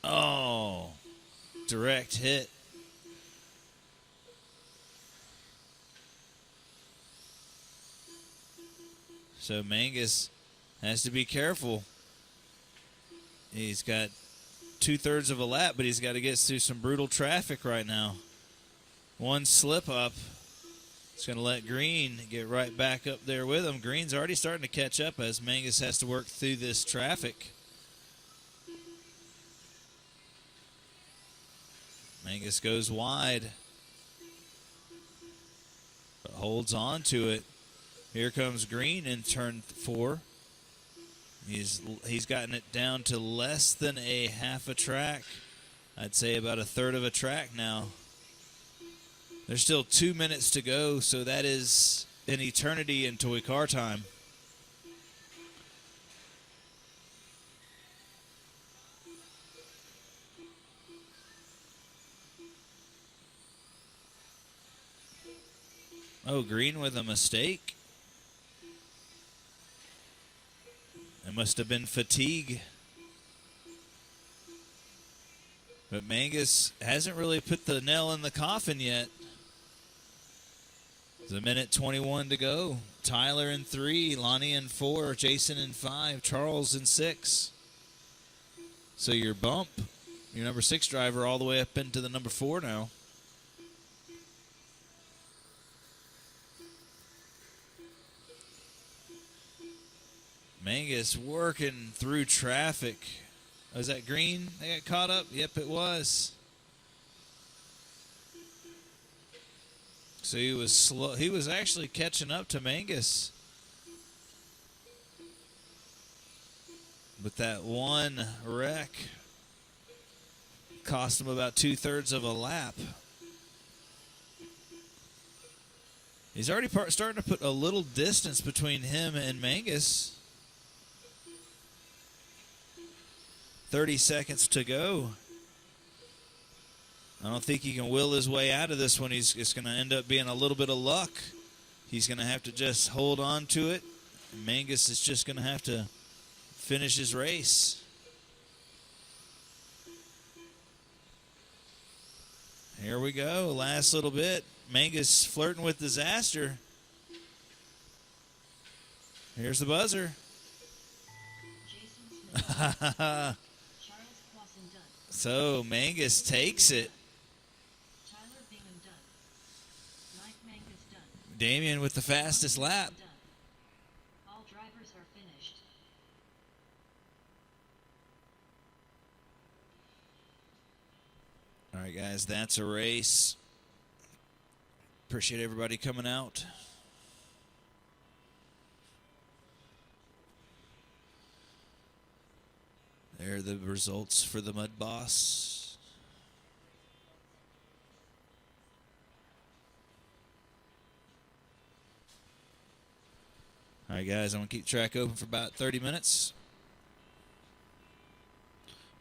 Oh, direct hit. So Mangus has to be careful. He's got 2/3 of a lap, but he's got to get through some brutal traffic right now. One slip up, It's going to let Green get right back up there with him. Green's already starting to catch up as Mangus has to work through this traffic. Mangus goes wide, but holds on to it. Here comes Green in turn 4. He's gotten it down to less than a half a track. I'd say about a third of a track now. There's still 2 minutes to go, so that is an eternity in toy car time. Oh, Green with a mistake. It must have been fatigue. But Mangus hasn't really put the nail in the coffin yet. There's a minute 21 to go. Tyler in 3, Lonnie in 4, Jason in 5, Charles in 6. So your bump, your number 6 driver, all the way up into the number 4 now. Mangus working through traffic. Was that Green? They got caught up? Yep, it was. So he was slow. He was actually catching up to Mangus. But that one wreck cost him about 2/3 of a lap. He's already starting to put a little distance between him and Mangus. 30 seconds to go. I don't think he can will his way out of this one. It's going to end up being a little bit of luck. He's going to have to just hold on to it. Mangus is just going to have to finish his race. Here we go. Last little bit. Mangus flirting with disaster. Here's the buzzer. Jason Smith. Charles Clausen done. So Mangus takes it. Tyler Bingham done. Mike Mangus done. Damian with the fastest lap. Done. All drivers are finished. All right, guys, that's a race. Appreciate everybody coming out. There are the results for the Mud Boss. All right, guys, I'm going to keep track open for about 30 minutes.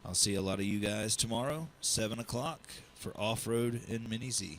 I'll see a lot of you guys tomorrow, 7 o'clock, for Off-Road and Mini Z.